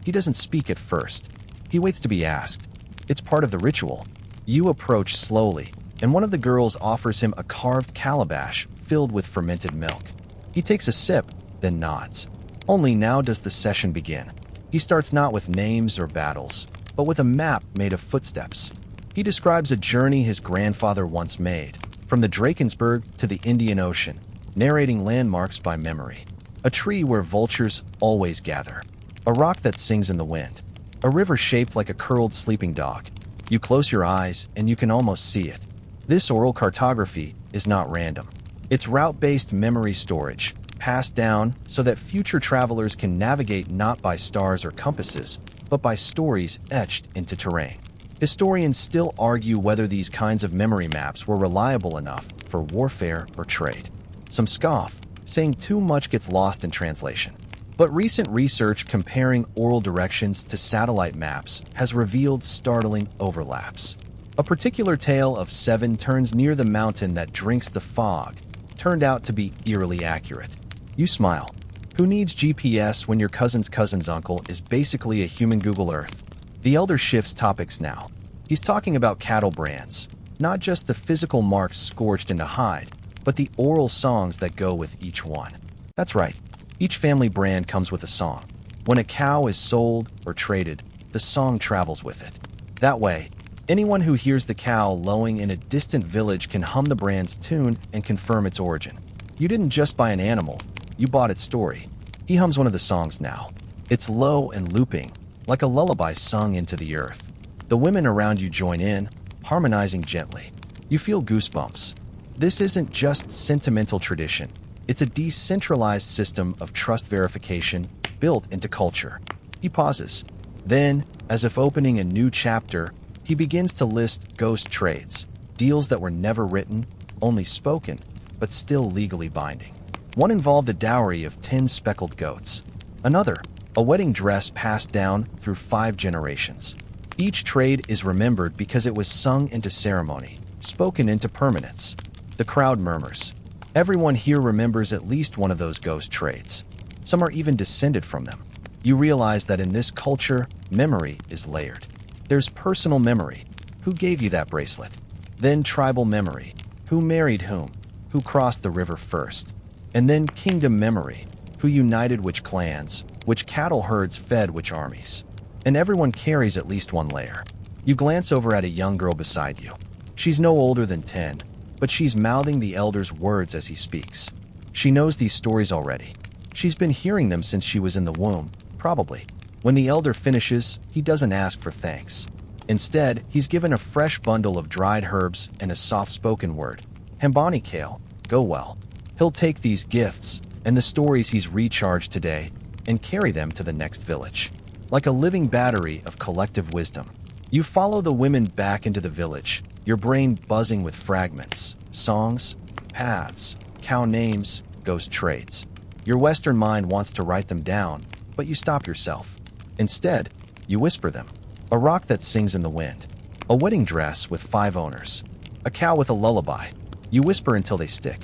He doesn't speak at first. He waits to be asked. It's part of the ritual. You approach slowly, and one of the girls offers him a carved calabash filled with fermented milk. He takes a sip, then nods. Only now does the session begin. He starts not with names or battles, but with a map made of footsteps. He describes a journey his grandfather once made, from the Drakensberg to the Indian Ocean, narrating landmarks by memory. A tree where vultures always gather. A rock that sings in the wind. A river shaped like a curled sleeping dog. You close your eyes and you can almost see it. This oral cartography is not random. It's route-based memory storage, passed down so that future travelers can navigate not by stars or compasses, but by stories etched into terrain. Historians still argue whether these kinds of memory maps were reliable enough for warfare or trade. Some scoff, saying too much gets lost in translation. But recent research comparing oral directions to satellite maps has revealed startling overlaps. A particular tale of 7 turns near the mountain that drinks the fog, turned out to be eerily accurate. You smile. Who needs GPS when your cousin's cousin's uncle is basically a human Google Earth? The elder shifts topics now. He's talking about cattle brands, not just the physical marks scorched into hide, but the oral songs that go with each one. That's right, each family brand comes with a song. When a cow is sold or traded, the song travels with it. That way, anyone who hears the cow lowing in a distant village can hum the brand's tune and confirm its origin. You didn't just buy an animal, you bought its story. He hums one of the songs now. It's low and looping, like a lullaby sung into the earth. The women around you join in, harmonizing gently. You feel goosebumps. This isn't just sentimental tradition. It's a decentralized system of trust verification built into culture. He pauses. Then, as if opening a new chapter, he begins to list ghost trades, deals that were never written, only spoken, but still legally binding. One involved a dowry of 10 speckled goats. Another, a wedding dress passed down through 5 generations. Each trade is remembered because it was sung into ceremony, spoken into permanence. The crowd murmurs. Everyone here remembers at least one of those ghost trades. Some are even descended from them. You realize that in this culture, memory is layered. There's personal memory. Who gave you that bracelet? Then tribal memory. Who married whom? Who crossed the river first? And then kingdom memory. Who united which clans? Which cattle herds fed which armies? And everyone carries at least one layer. You glance over at a young girl beside you. She's no older than 10, but she's mouthing the elder's words as he speaks. She knows these stories already. She's been hearing them since she was in the womb, probably. When the elder finishes, he doesn't ask for thanks. Instead, he's given a fresh bundle of dried herbs and a soft-spoken word. Hambani kale, go well. He'll take these gifts and the stories he's recharged today and carry them to the next village. Like a living battery of collective wisdom. You follow the women back into the village, your brain buzzing with fragments, songs, paths, cow names, ghost trades. Your Western mind wants to write them down, but you stop yourself. Instead, you whisper them. A rock that sings in the wind. A wedding dress with 5 owners. A cow with a lullaby. You whisper until they stick.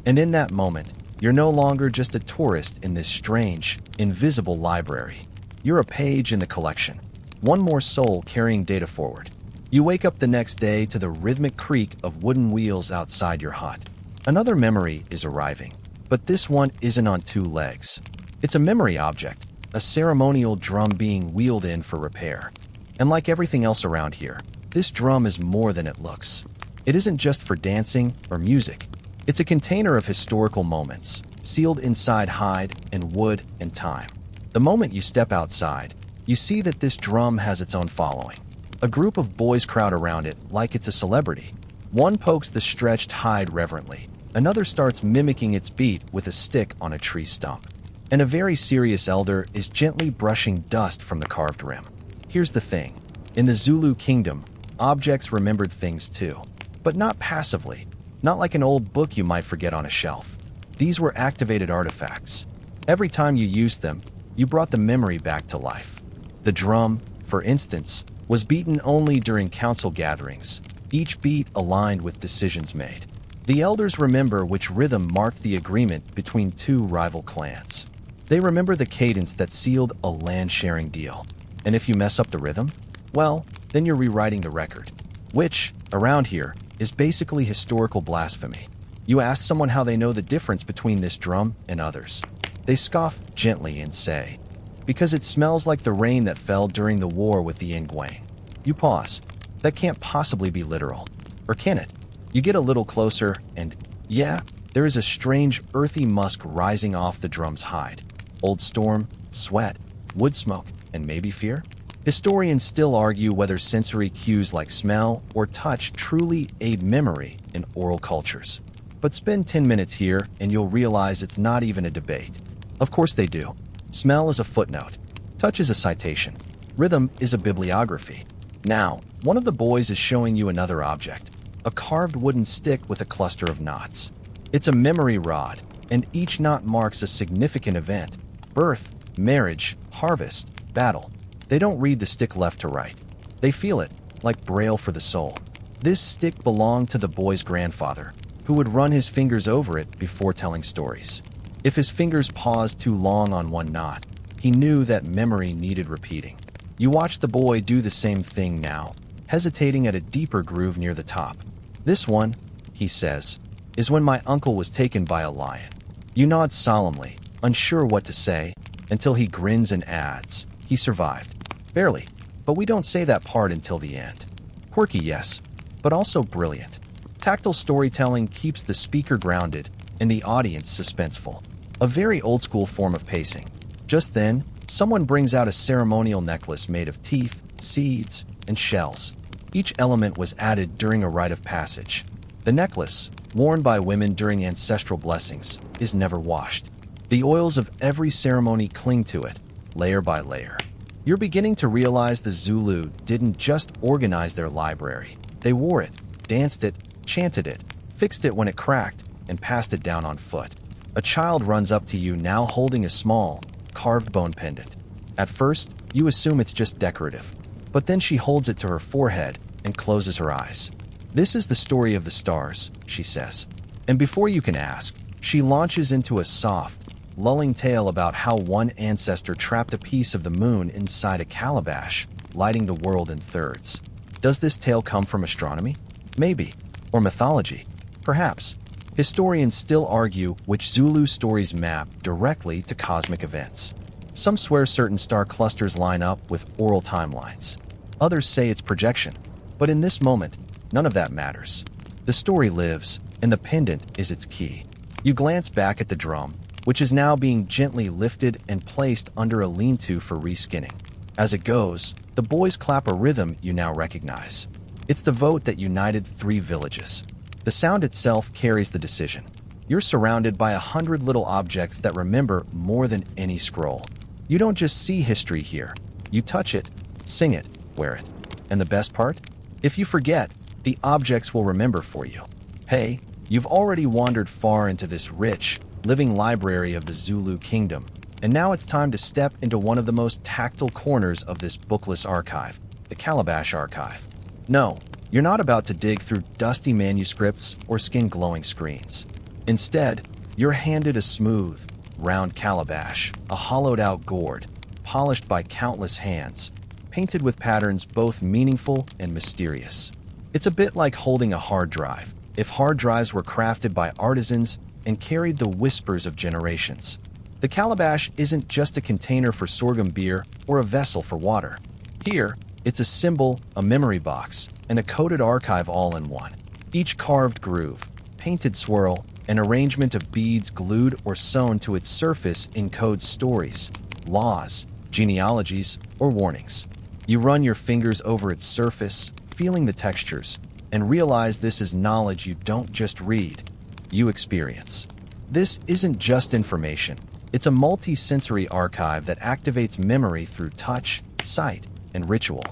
And in that moment, you're no longer just a tourist in this strange, invisible library. You're a page in the collection. One more soul carrying data forward. You wake up the next day to the rhythmic creak of wooden wheels outside your hut. Another memory is arriving, but this one isn't on 2 legs. It's a memory object, a ceremonial drum being wheeled in for repair. And like everything else around here, this drum is more than it looks. It isn't just for dancing or music. It's a container of historical moments, sealed inside hide and wood and time. The moment you step outside, you see that this drum has its own following. A group of boys crowd around it like it's a celebrity. One pokes the stretched hide reverently. Another starts mimicking its beat with a stick on a tree stump. And a very serious elder is gently brushing dust from the carved rim. Here's the thing. In the Zulu kingdom, objects remembered things too. But not passively. Not like an old book you might forget on a shelf. These were activated artifacts. Every time you used them, you brought the memory back to life. The drum, for instance, was beaten only during council gatherings, each beat aligned with decisions made. The elders remember which rhythm marked the agreement between 2 rival clans. They remember the cadence that sealed a land-sharing deal. And if you mess up the rhythm, well, then you're rewriting the record. Which, around here, is basically historical blasphemy. You ask someone how they know the difference between this drum and others. They scoff gently and say, because it smells like the rain that fell during the war with the Ngwang. You pause. That can't possibly be literal. Or can it? You get a little closer and, yeah, there is a strange earthy musk rising off the drum's hide. Old storm, sweat, wood smoke, and maybe fear? Historians still argue whether sensory cues like smell or touch truly aid memory in oral cultures. But spend 10 minutes here and you'll realize it's not even a debate. Of course they do. Smell is a footnote. Touch is a citation. Rhythm is a bibliography. Now, one of the boys is showing you another object. A carved wooden stick with a cluster of knots. It's a memory rod, and each knot marks a significant event. Birth, marriage, harvest, battle. They don't read the stick left to right. They feel it, like braille for the soul. This stick belonged to the boy's grandfather, who would run his fingers over it before telling stories. If his fingers paused too long on one knot, he knew that memory needed repeating. You watch the boy do the same thing now, hesitating at a deeper groove near the top. "This one," he says, "is when my uncle was taken by a lion." You nod solemnly, unsure what to say, until he grins and adds, "He survived." Barely, but we don't say that part until the end. Quirky, yes, but also brilliant. Tactile storytelling keeps the speaker grounded and the audience suspenseful. A very old-school form of pacing. Just then, someone brings out a ceremonial necklace made of teeth, seeds, and shells. Each element was added during a rite of passage. The necklace, worn by women during ancestral blessings, is never washed. The oils of every ceremony cling to it, layer by layer. You're beginning to realize the Zulu didn't just organize their library. They wore it, danced it, chanted it, fixed it when it cracked, and passed it down on foot. A child runs up to you now holding a small, carved bone pendant. At first, you assume it's just decorative, but then she holds it to her forehead and closes her eyes. "This is the story of the stars," she says. And before you can ask, she launches into a soft, lulling tale about how one ancestor trapped a piece of the moon inside a calabash, lighting the world in thirds. Does this tale come from astronomy? Maybe. Or mythology? Perhaps. Historians still argue which Zulu stories map directly to cosmic events. Some swear certain star clusters line up with oral timelines. Others say it's projection. But in this moment, none of that matters. The story lives, and the pendant is its key. You glance back at the drum, which is now being gently lifted and placed under a lean-to for reskinning. As it goes, the boys clap a rhythm you now recognize. It's the vote that united 3 villages. The sound itself carries the decision. You're surrounded by 100 little objects that remember more than any scroll. You don't just see history here. You touch it, sing it, wear it. And the best part? If you forget, the objects will remember for you. Hey, you've already wandered far into this rich, living library of the Zulu kingdom, and now it's time to step into one of the most tactile corners of this bookless archive, the Calabash Archive. No, you're not about to dig through dusty manuscripts or skin glowing screens. Instead, you're handed a smooth, round calabash, a hollowed-out gourd, polished by countless hands, painted with patterns both meaningful and mysterious. It's a bit like holding a hard drive, if hard drives were crafted by artisans and carried the whispers of generations. The calabash isn't just a container for sorghum beer or a vessel for water. Here, it's a symbol, a memory box, and a coded archive all in one. Each carved groove, painted swirl, an arrangement of beads glued or sewn to its surface encodes stories, laws, genealogies, or warnings. You run your fingers over its surface, feeling the textures, and realize this is knowledge you don't just read, you experience. This isn't just information. It's a multi-sensory archive that activates memory through touch, sight, and ritual.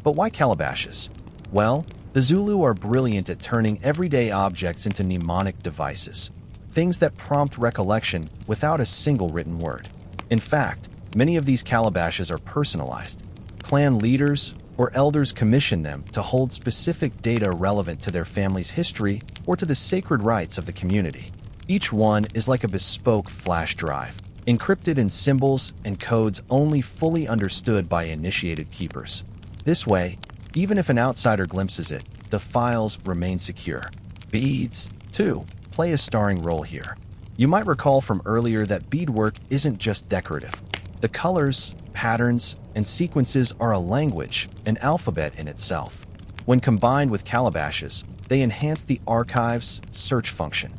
But why calabashes? Well, the Zulu are brilliant at turning everyday objects into mnemonic devices, things that prompt recollection without a single written word. In fact, many of these calabashes are personalized. Clan leaders or elders commission them to hold specific data relevant to their family's history or to the sacred rites of the community. Each one is like a bespoke flash drive, encrypted in symbols and codes only fully understood by initiated keepers. This way, even if an outsider glimpses it, the files remain secure. Beads, too, play a starring role here. You might recall from earlier that beadwork isn't just decorative. The colors, patterns, and sequences are a language, an alphabet in itself. When combined with calabashes, they enhance the archive's search function.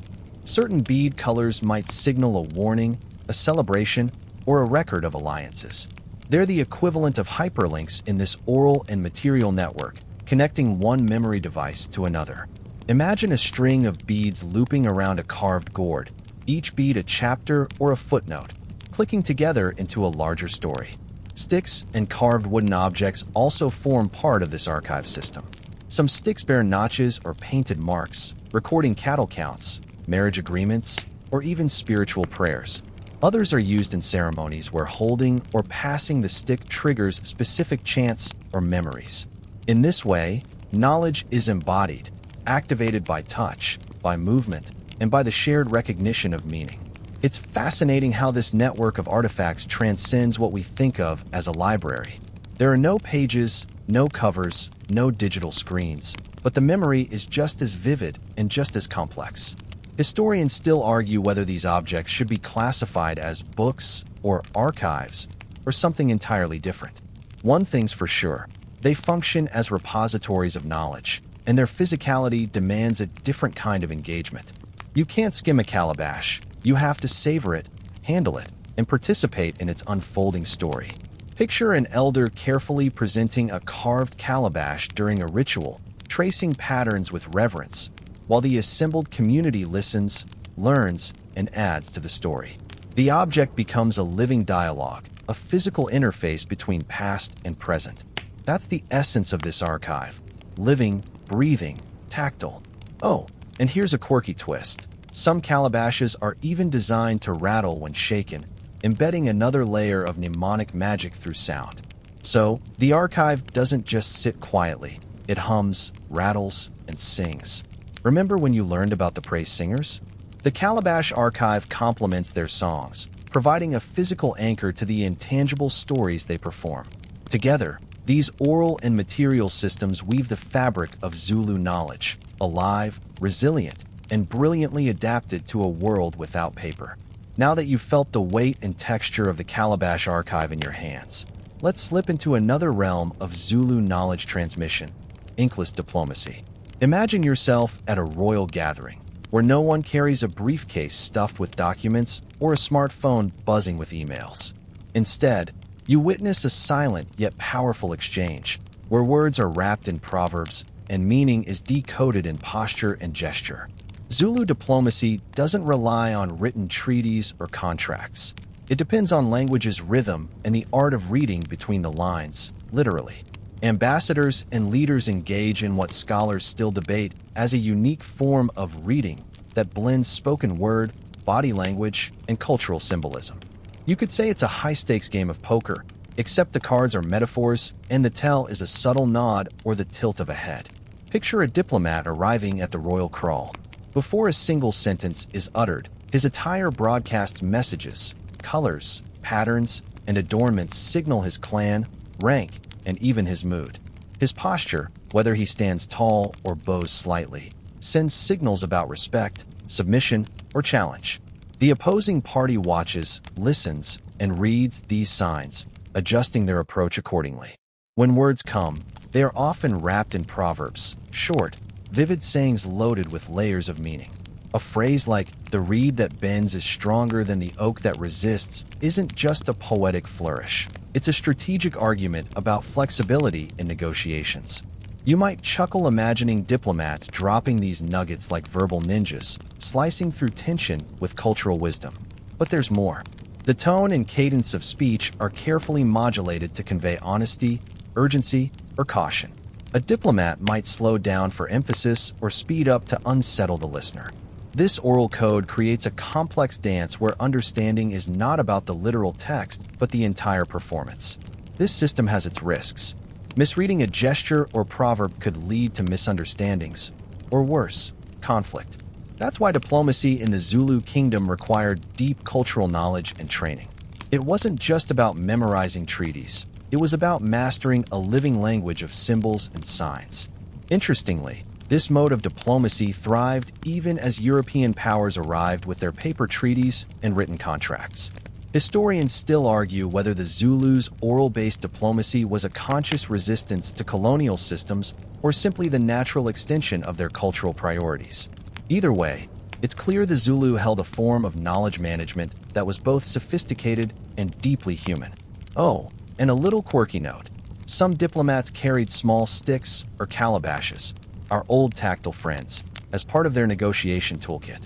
Certain bead colors might signal a warning, a celebration, or a record of alliances. They're the equivalent of hyperlinks in this oral and material network, connecting one memory device to another. Imagine a string of beads looping around a carved gourd, each bead a chapter or a footnote, clicking together into a larger story. Sticks and carved wooden objects also form part of this archive system. Some sticks bear notches or painted marks, recording cattle counts, marriage agreements, or even spiritual prayers. Others are used in ceremonies where holding or passing the stick triggers specific chants or memories. In this way, knowledge is embodied, activated by touch, by movement, and by the shared recognition of meaning. It's fascinating how this network of artifacts transcends what we think of as a library. There are no pages, no covers, no digital screens, but the memory is just as vivid and just as complex. Historians still argue whether these objects should be classified as books or archives or something entirely different. One thing's for sure, they function as repositories of knowledge, and their physicality demands a different kind of engagement. You can't skim a calabash, you have to savor it, handle it, and participate in its unfolding story. Picture an elder carefully presenting a carved calabash during a ritual, tracing patterns with reverence, while the assembled community listens, learns, and adds to the story. The object becomes a living dialogue, a physical interface between past and present. That's the essence of this archive. Living, breathing, tactile. Oh, and here's a quirky twist. Some calabashes are even designed to rattle when shaken, embedding another layer of mnemonic magic through sound. So, the archive doesn't just sit quietly. It hums, rattles, and sings. Remember when you learned about the praise singers? The Calabash Archive complements their songs, providing a physical anchor to the intangible stories they perform. Together, these oral and material systems weave the fabric of Zulu knowledge, alive, resilient, and brilliantly adapted to a world without paper. Now that you've felt the weight and texture of the Calabash Archive in your hands, let's slip into another realm of Zulu knowledge transmission, inkless diplomacy. Imagine yourself at a royal gathering, where no one carries a briefcase stuffed with documents or a smartphone buzzing with emails. Instead, you witness a silent yet powerful exchange, where words are wrapped in proverbs and meaning is decoded in posture and gesture. Zulu diplomacy doesn't rely on written treaties or contracts. It depends on language's rhythm and the art of reading between the lines, literally. Ambassadors and leaders engage in what scholars still debate as a unique form of reading that blends spoken word, body language, and cultural symbolism. You could say it's a high-stakes game of poker, except the cards are metaphors and the tell is a subtle nod or the tilt of a head. Picture a diplomat arriving at the royal kraal. Before a single sentence is uttered, his attire broadcasts messages, colors, patterns, and adornments signal his clan, rank, and even his mood. His posture, whether he stands tall or bows slightly, sends signals about respect, submission, or challenge. The opposing party watches, listens, and reads these signs, adjusting their approach accordingly. When words come, they are often wrapped in proverbs, short, vivid sayings loaded with layers of meaning. A phrase like, "The reed that bends is stronger than the oak that resists," isn't just a poetic flourish. It's a strategic argument about flexibility in negotiations. You might chuckle imagining diplomats dropping these nuggets like verbal ninjas, slicing through tension with cultural wisdom. But there's more. The tone and cadence of speech are carefully modulated to convey honesty, urgency, or caution. A diplomat might slow down for emphasis or speed up to unsettle the listener. This oral code creates a complex dance where understanding is not about the literal text, but the entire performance. This system has its risks. Misreading a gesture or proverb could lead to misunderstandings, or worse, conflict. That's why diplomacy in the Zulu kingdom required deep cultural knowledge and training. It wasn't just about memorizing treaties. It was about mastering a living language of symbols and signs. Interestingly, this mode of diplomacy thrived even as European powers arrived with their paper treaties and written contracts. Historians still argue whether the Zulus' oral-based diplomacy was a conscious resistance to colonial systems or simply the natural extension of their cultural priorities. Either way, it's clear the Zulu held a form of knowledge management that was both sophisticated and deeply human. Oh, and a little quirky note. Some diplomats carried small sticks or calabashes, our old tactile friends, as part of their negotiation toolkit.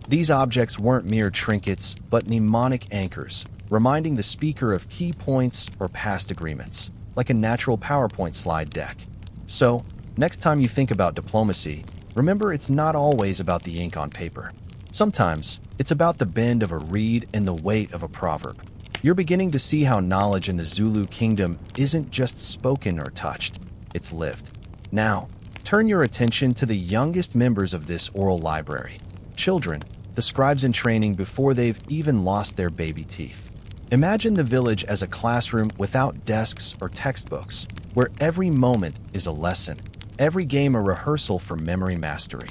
These objects weren't mere trinkets, but mnemonic anchors, reminding the speaker of key points or past agreements, like a natural PowerPoint slide deck. So, next time you think about diplomacy, remember it's not always about the ink on paper. Sometimes, it's about the bend of a reed and the weight of a proverb. You're beginning to see how knowledge in the Zulu kingdom isn't just spoken or touched, it's lived. Now, Turn your attention to the youngest members of this oral library. Children, the scribes in training before they've even lost their baby teeth. Imagine the village as a classroom without desks or textbooks, where every moment is a lesson, every game a rehearsal for memory mastery.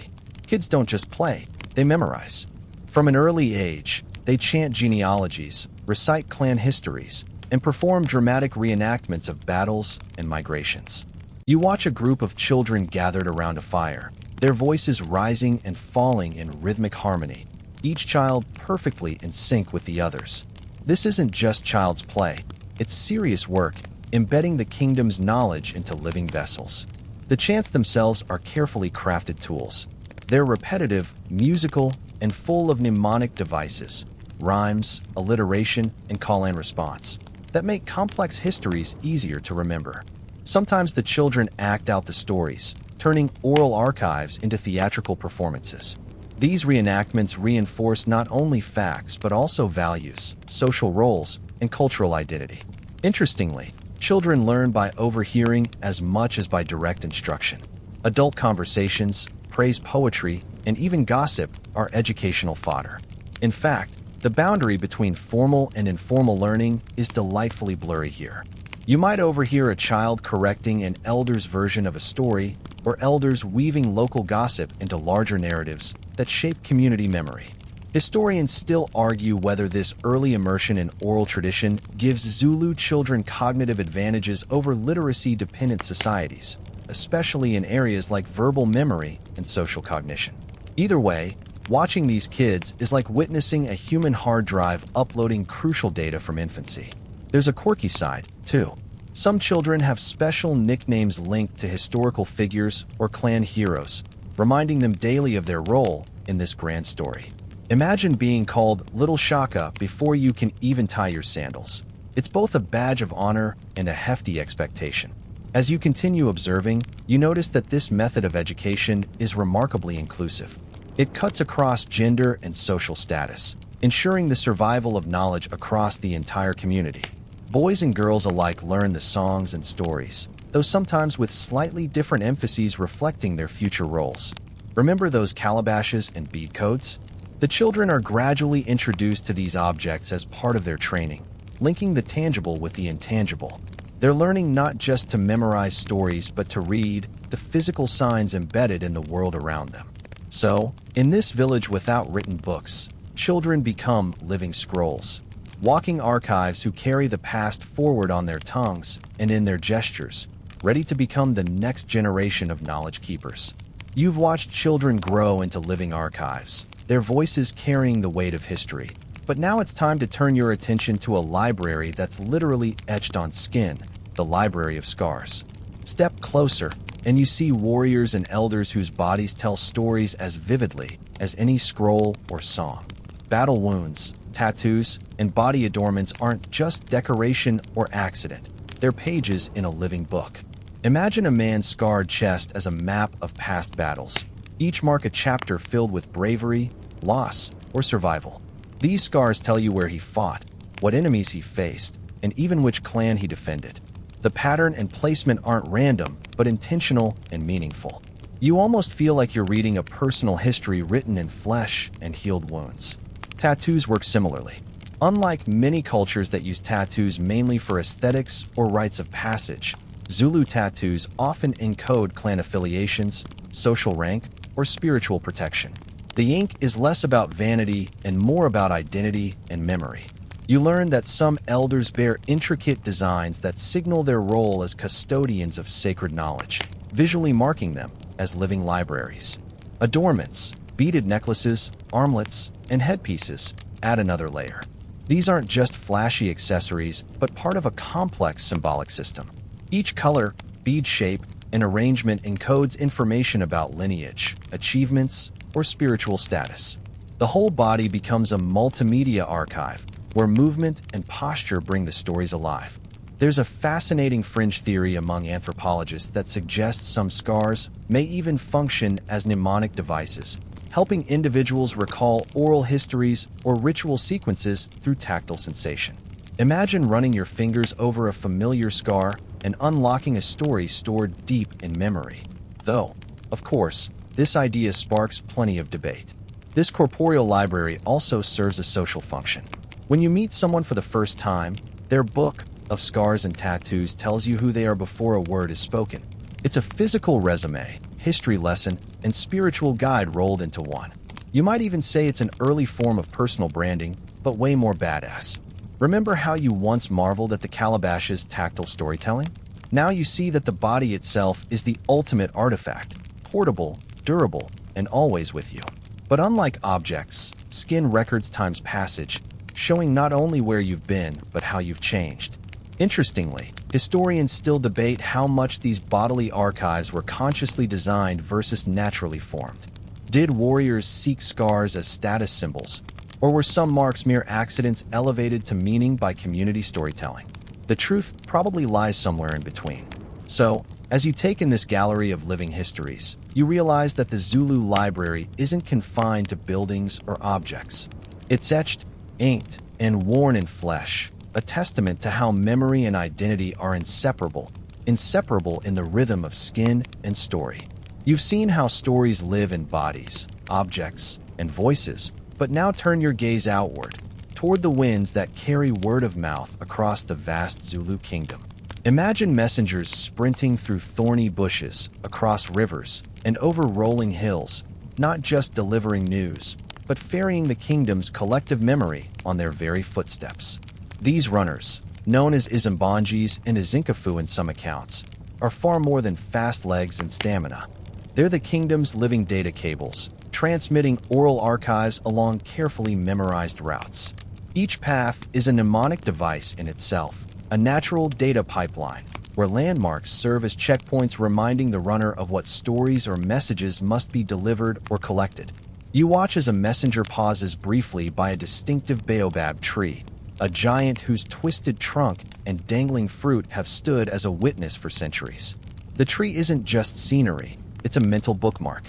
Kids don't just play, they memorize. From an early age, they chant genealogies, recite clan histories, and perform dramatic reenactments of battles and migrations. You watch a group of children gathered around a fire, their voices rising and falling in rhythmic harmony, each child perfectly in sync with the others. This isn't just child's play, it's serious work, embedding the kingdom's knowledge into living vessels. The chants themselves are carefully crafted tools. They're repetitive, musical, and full of mnemonic devices, rhymes, alliteration, and call and response that make complex histories easier to remember. Sometimes the children act out the stories, turning oral archives into theatrical performances. These reenactments reinforce not only facts but also values, social roles, and cultural identity. Interestingly, children learn by overhearing as much as by direct instruction. Adult conversations, praise poetry, and even gossip are educational fodder. In fact, the boundary between formal and informal learning is delightfully blurry here. You might overhear a child correcting an elder's version of a story, or elders weaving local gossip into larger narratives that shape community memory. Historians still argue whether this early immersion in oral tradition gives Zulu children cognitive advantages over literacy-dependent societies, especially in areas like verbal memory and social cognition. Either way, watching these kids is like witnessing a human hard drive uploading crucial data from infancy. There's a quirky side, too. Some children have special nicknames linked to historical figures or clan heroes, reminding them daily of their role in this grand story. Imagine being called Little Shaka before you can even tie your sandals. It's both a badge of honor and a hefty expectation. As you continue observing, you notice that this method of education is remarkably inclusive. It cuts across gender and social status, ensuring the survival of knowledge across the entire community. Boys and girls alike learn the songs and stories, though sometimes with slightly different emphases reflecting their future roles. Remember those calabashes and bead codes? The children are gradually introduced to these objects as part of their training, linking the tangible with the intangible. They're learning not just to memorize stories, but to read the physical signs embedded in the world around them. So, in this village without written books, children become living scrolls, walking archives who carry the past forward on their tongues and in their gestures, ready to become the next generation of knowledge keepers. You've watched children grow into living archives, their voices carrying the weight of history. But now it's time to turn your attention to a library that's literally etched on skin, the Library of Scars. Step closer, and you see warriors and elders whose bodies tell stories as vividly as any scroll or song. Battle wounds, tattoos, and body adornments aren't just decoration or accident. They're pages in a living book. Imagine a man's scarred chest as a map of past battles. Each mark a chapter filled with bravery, loss, or survival. These scars tell you where he fought, what enemies he faced, and even which clan he defended. The pattern and placement aren't random, but intentional and meaningful. You almost feel like you're reading a personal history written in flesh and healed wounds. Tattoos work similarly. Unlike many cultures that use tattoos mainly for aesthetics or rites of passage, Zulu tattoos often encode clan affiliations, social rank, or spiritual protection. The ink is less about vanity and more about identity and memory. You learn that some elders bear intricate designs that signal their role as custodians of sacred knowledge, visually marking them as living libraries. Adornments, beaded necklaces, armlets, and headpieces add another layer. These aren't just flashy accessories, but part of a complex symbolic system. Each color, bead shape, and arrangement encodes information about lineage, achievements, or spiritual status. The whole body becomes a multimedia archive, where movement and posture bring the stories alive. There's a fascinating fringe theory among anthropologists that suggests some scars may even function as mnemonic devices, helping individuals recall oral histories or ritual sequences through tactile sensation. Imagine running your fingers over a familiar scar and unlocking a story stored deep in memory. Though, Of course, this idea sparks plenty of debate. This corporeal library also serves a social function. When you meet someone for the first time, their book of scars and tattoos tells you who they are before a word is spoken. It's a physical resume, history lesson, and spiritual guide rolled into one. You might even say it's an early form of personal branding, but way more badass. Remember how you once marveled at the calabash's tactile storytelling? Now you see that the body itself is the ultimate artifact, portable, durable, and always with you. But unlike objects, skin records time's passage, showing not only where you've been, but how you've changed. Interestingly, historians still debate how much these bodily archives were consciously designed versus naturally formed. Did warriors seek scars as status symbols, or were some marks mere accidents elevated to meaning by community storytelling? The truth probably lies somewhere in between. So, as you take in this gallery of living histories, you realize that the Zulu library isn't confined to buildings or objects. It's etched, inked, and worn in flesh, a testament to how memory and identity are inseparable in the rhythm of skin and story. You've seen how stories live in bodies, objects, and voices, but now turn your gaze outward, toward the winds that carry word of mouth across the vast Zulu kingdom. Imagine messengers sprinting through thorny bushes, across rivers, and over rolling hills, not just delivering news, but ferrying the kingdom's collective memory on their very footsteps. These runners, known as Izambangis and Izinkafu in some accounts, are far more than fast legs and stamina. They're the kingdom's living data cables, transmitting oral archives along carefully memorized routes. Each path is a mnemonic device in itself, a natural data pipeline, where landmarks serve as checkpoints reminding the runner of what stories or messages must be delivered or collected. You watch as a messenger pauses briefly by a distinctive baobab tree, a giant whose twisted trunk and dangling fruit have stood as a witness for centuries. The tree isn't just scenery, it's a mental bookmark.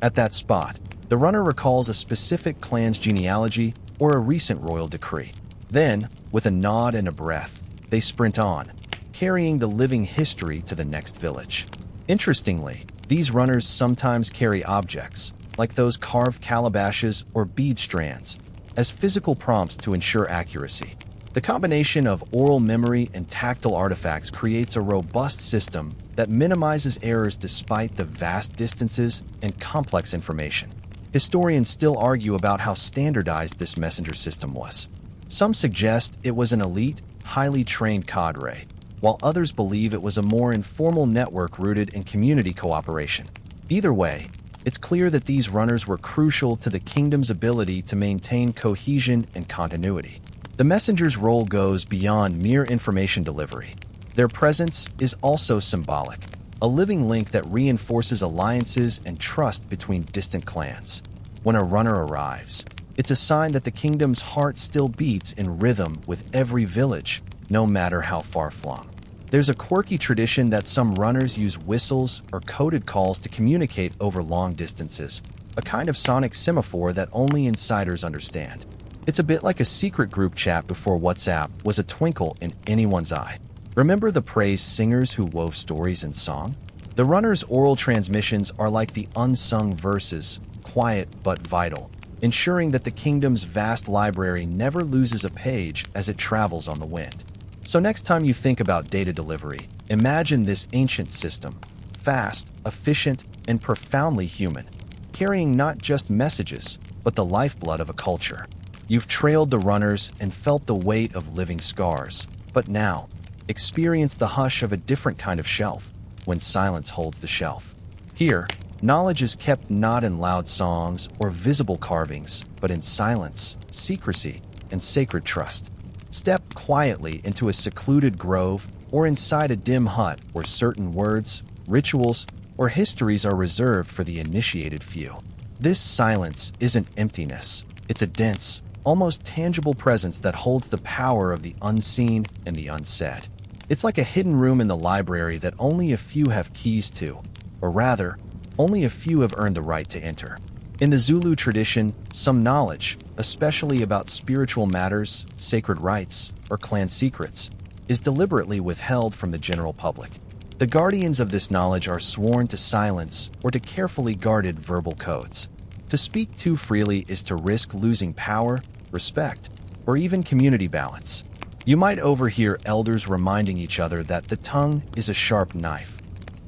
At that spot, the runner recalls a specific clan's genealogy or a recent royal decree. Then, with a nod and a breath, they sprint on, carrying the living history to the next village. Interestingly, these runners sometimes carry objects, like those carved calabashes or bead strands, as physical prompts to ensure accuracy. The combination of oral memory and tactile artifacts creates a robust system that minimizes errors despite the vast distances and complex information. Historians still argue about how standardized this messenger system was. Some suggest it was an elite, highly trained cadre, while others believe it was a more informal network rooted in community cooperation. Either way, it's clear that these runners were crucial to the kingdom's ability to maintain cohesion and continuity. The messenger's role goes beyond mere information delivery. Their presence is also symbolic, a living link that reinforces alliances and trust between distant clans. When a runner arrives, it's a sign that the kingdom's heart still beats in rhythm with every village, no matter how far-flung. There's a quirky tradition that some runners use whistles or coded calls to communicate over long distances, a kind of sonic semaphore that only insiders understand. It's a bit like a secret group chat before WhatsApp was a twinkle in anyone's eye. Remember the praised singers who wove stories in song? The runners' oral transmissions are like the unsung verses, quiet but vital, ensuring that the kingdom's vast library never loses a page as it travels on the wind. So next time you think about data delivery, imagine this ancient system, fast, efficient, and profoundly human, carrying not just messages, but the lifeblood of a culture. You've trailed the runners and felt the weight of living scars, but now, experience the hush of a different kind of shelf, when silence holds the shelf. Here, knowledge is kept not in loud songs or visible carvings, but in silence, secrecy, and sacred trust. Step quietly into a secluded grove or inside a dim hut where certain words, rituals, or histories are reserved for the initiated few. This silence isn't emptiness. It's a dense, almost tangible presence that holds the power of the unseen and the unsaid. It's like a hidden room in the library that only a few have keys to, or rather, only a few have earned the right to enter. In the Zulu tradition, some knowledge, especially about spiritual matters, sacred rites, or clan secrets, is deliberately withheld from the general public. The guardians of this knowledge are sworn to silence or to carefully guarded verbal codes. To speak too freely is to risk losing power, respect, or even community balance. You might overhear elders reminding each other that the tongue is a sharp knife,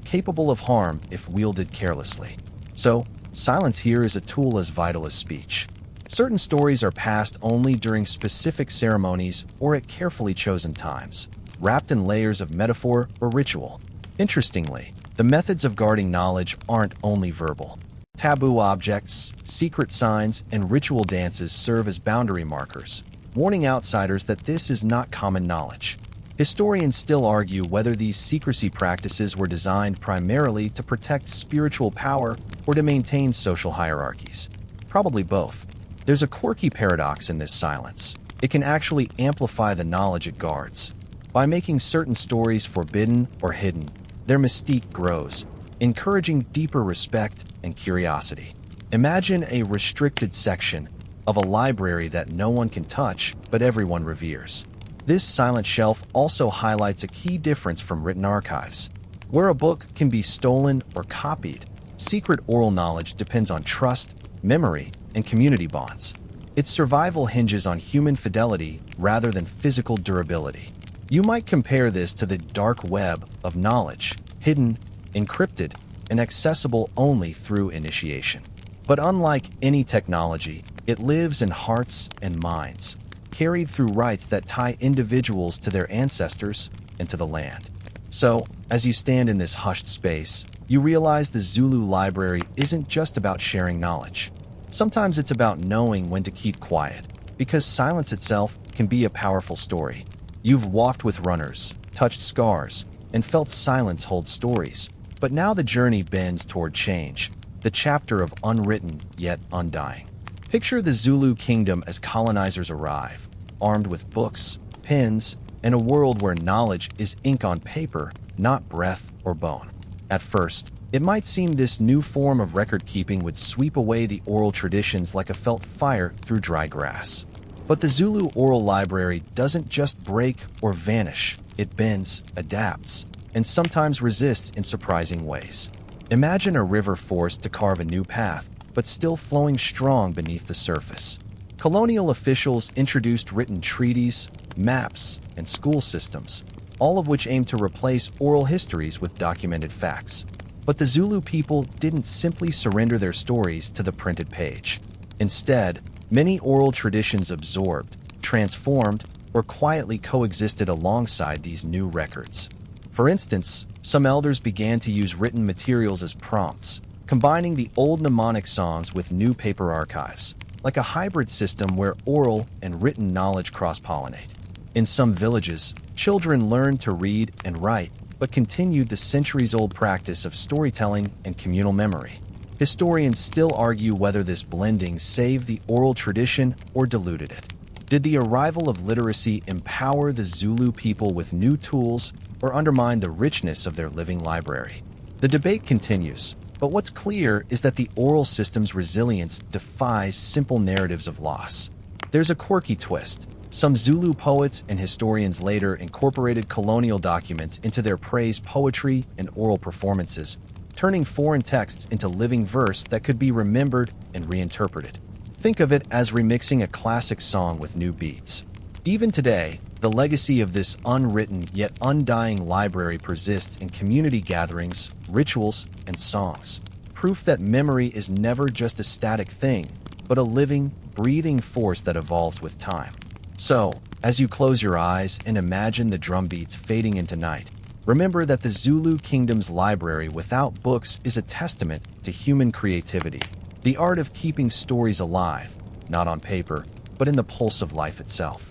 capable of harm if wielded carelessly. So, silence here is a tool as vital as speech. Certain stories are passed only during specific ceremonies or at carefully chosen times, wrapped in layers of metaphor or ritual. Interestingly, the methods of guarding knowledge aren't only verbal. Taboo objects, secret signs, and ritual dances serve as boundary markers, warning outsiders that this is not common knowledge. Historians still argue whether these secrecy practices were designed primarily to protect spiritual power or to maintain social hierarchies. Probably both. There's a quirky paradox in this silence. It can actually amplify the knowledge it guards. By making certain stories forbidden or hidden, their mystique grows, encouraging deeper respect and curiosity. Imagine a restricted section of a library that no one can touch, but everyone reveres. This silent shelf also highlights a key difference from written archives. Where a book can be stolen or copied, secret oral knowledge depends on trust, memory, and community bonds. Its survival hinges on human fidelity rather than physical durability. You might compare this to the dark web of knowledge, hidden, encrypted, and accessible only through initiation. But unlike any technology, it lives in hearts and minds, carried through rites that tie individuals to their ancestors and to the land. So, as you stand in this hushed space, you realize the Zulu library isn't just about sharing knowledge. Sometimes it's about knowing when to keep quiet, because silence itself can be a powerful story. You've walked with runners, touched scars, and felt silence hold stories. But now the journey bends toward change, the chapter of unwritten yet undying. Picture the Zulu kingdom as colonizers arrive, armed with books, pens, and a world where knowledge is ink on paper, not breath or bone. At first, it might seem this new form of record-keeping would sweep away the oral traditions like a felt fire through dry grass. But the Zulu oral library doesn't just break or vanish, it bends, adapts, and sometimes resists in surprising ways. Imagine a river forced to carve a new path, but still flowing strong beneath the surface. Colonial officials introduced written treaties, maps, and school systems, all of which aimed to replace oral histories with documented facts. But the Zulu people didn't simply surrender their stories to the printed page. Instead, many oral traditions absorbed, transformed, or quietly coexisted alongside these new records. For instance, some elders began to use written materials as prompts, combining the old mnemonic songs with new paper archives, like a hybrid system where oral and written knowledge cross-pollinate. In some villages, children learned to read and write, but continued the centuries-old practice of storytelling and communal memory. Historians still argue whether this blending saved the oral tradition or diluted it. Did the arrival of literacy empower the Zulu people with new tools or undermine the richness of their living library? The debate continues, but what's clear is that the oral system's resilience defies simple narratives of loss. There's a quirky twist. Some Zulu poets and historians later incorporated colonial documents into their praise poetry and oral performances, turning foreign texts into living verse that could be remembered and reinterpreted. Think of it as remixing a classic song with new beats. Even today, the legacy of this unwritten yet undying library persists in community gatherings, rituals, and songs. Proof that memory is never just a static thing, but a living, breathing force that evolves with time. So, as you close your eyes and imagine the drum beats fading into night, remember that the Zulu Kingdom's library without books is a testament to human creativity, the art of keeping stories alive, not on paper, but in the pulse of life itself.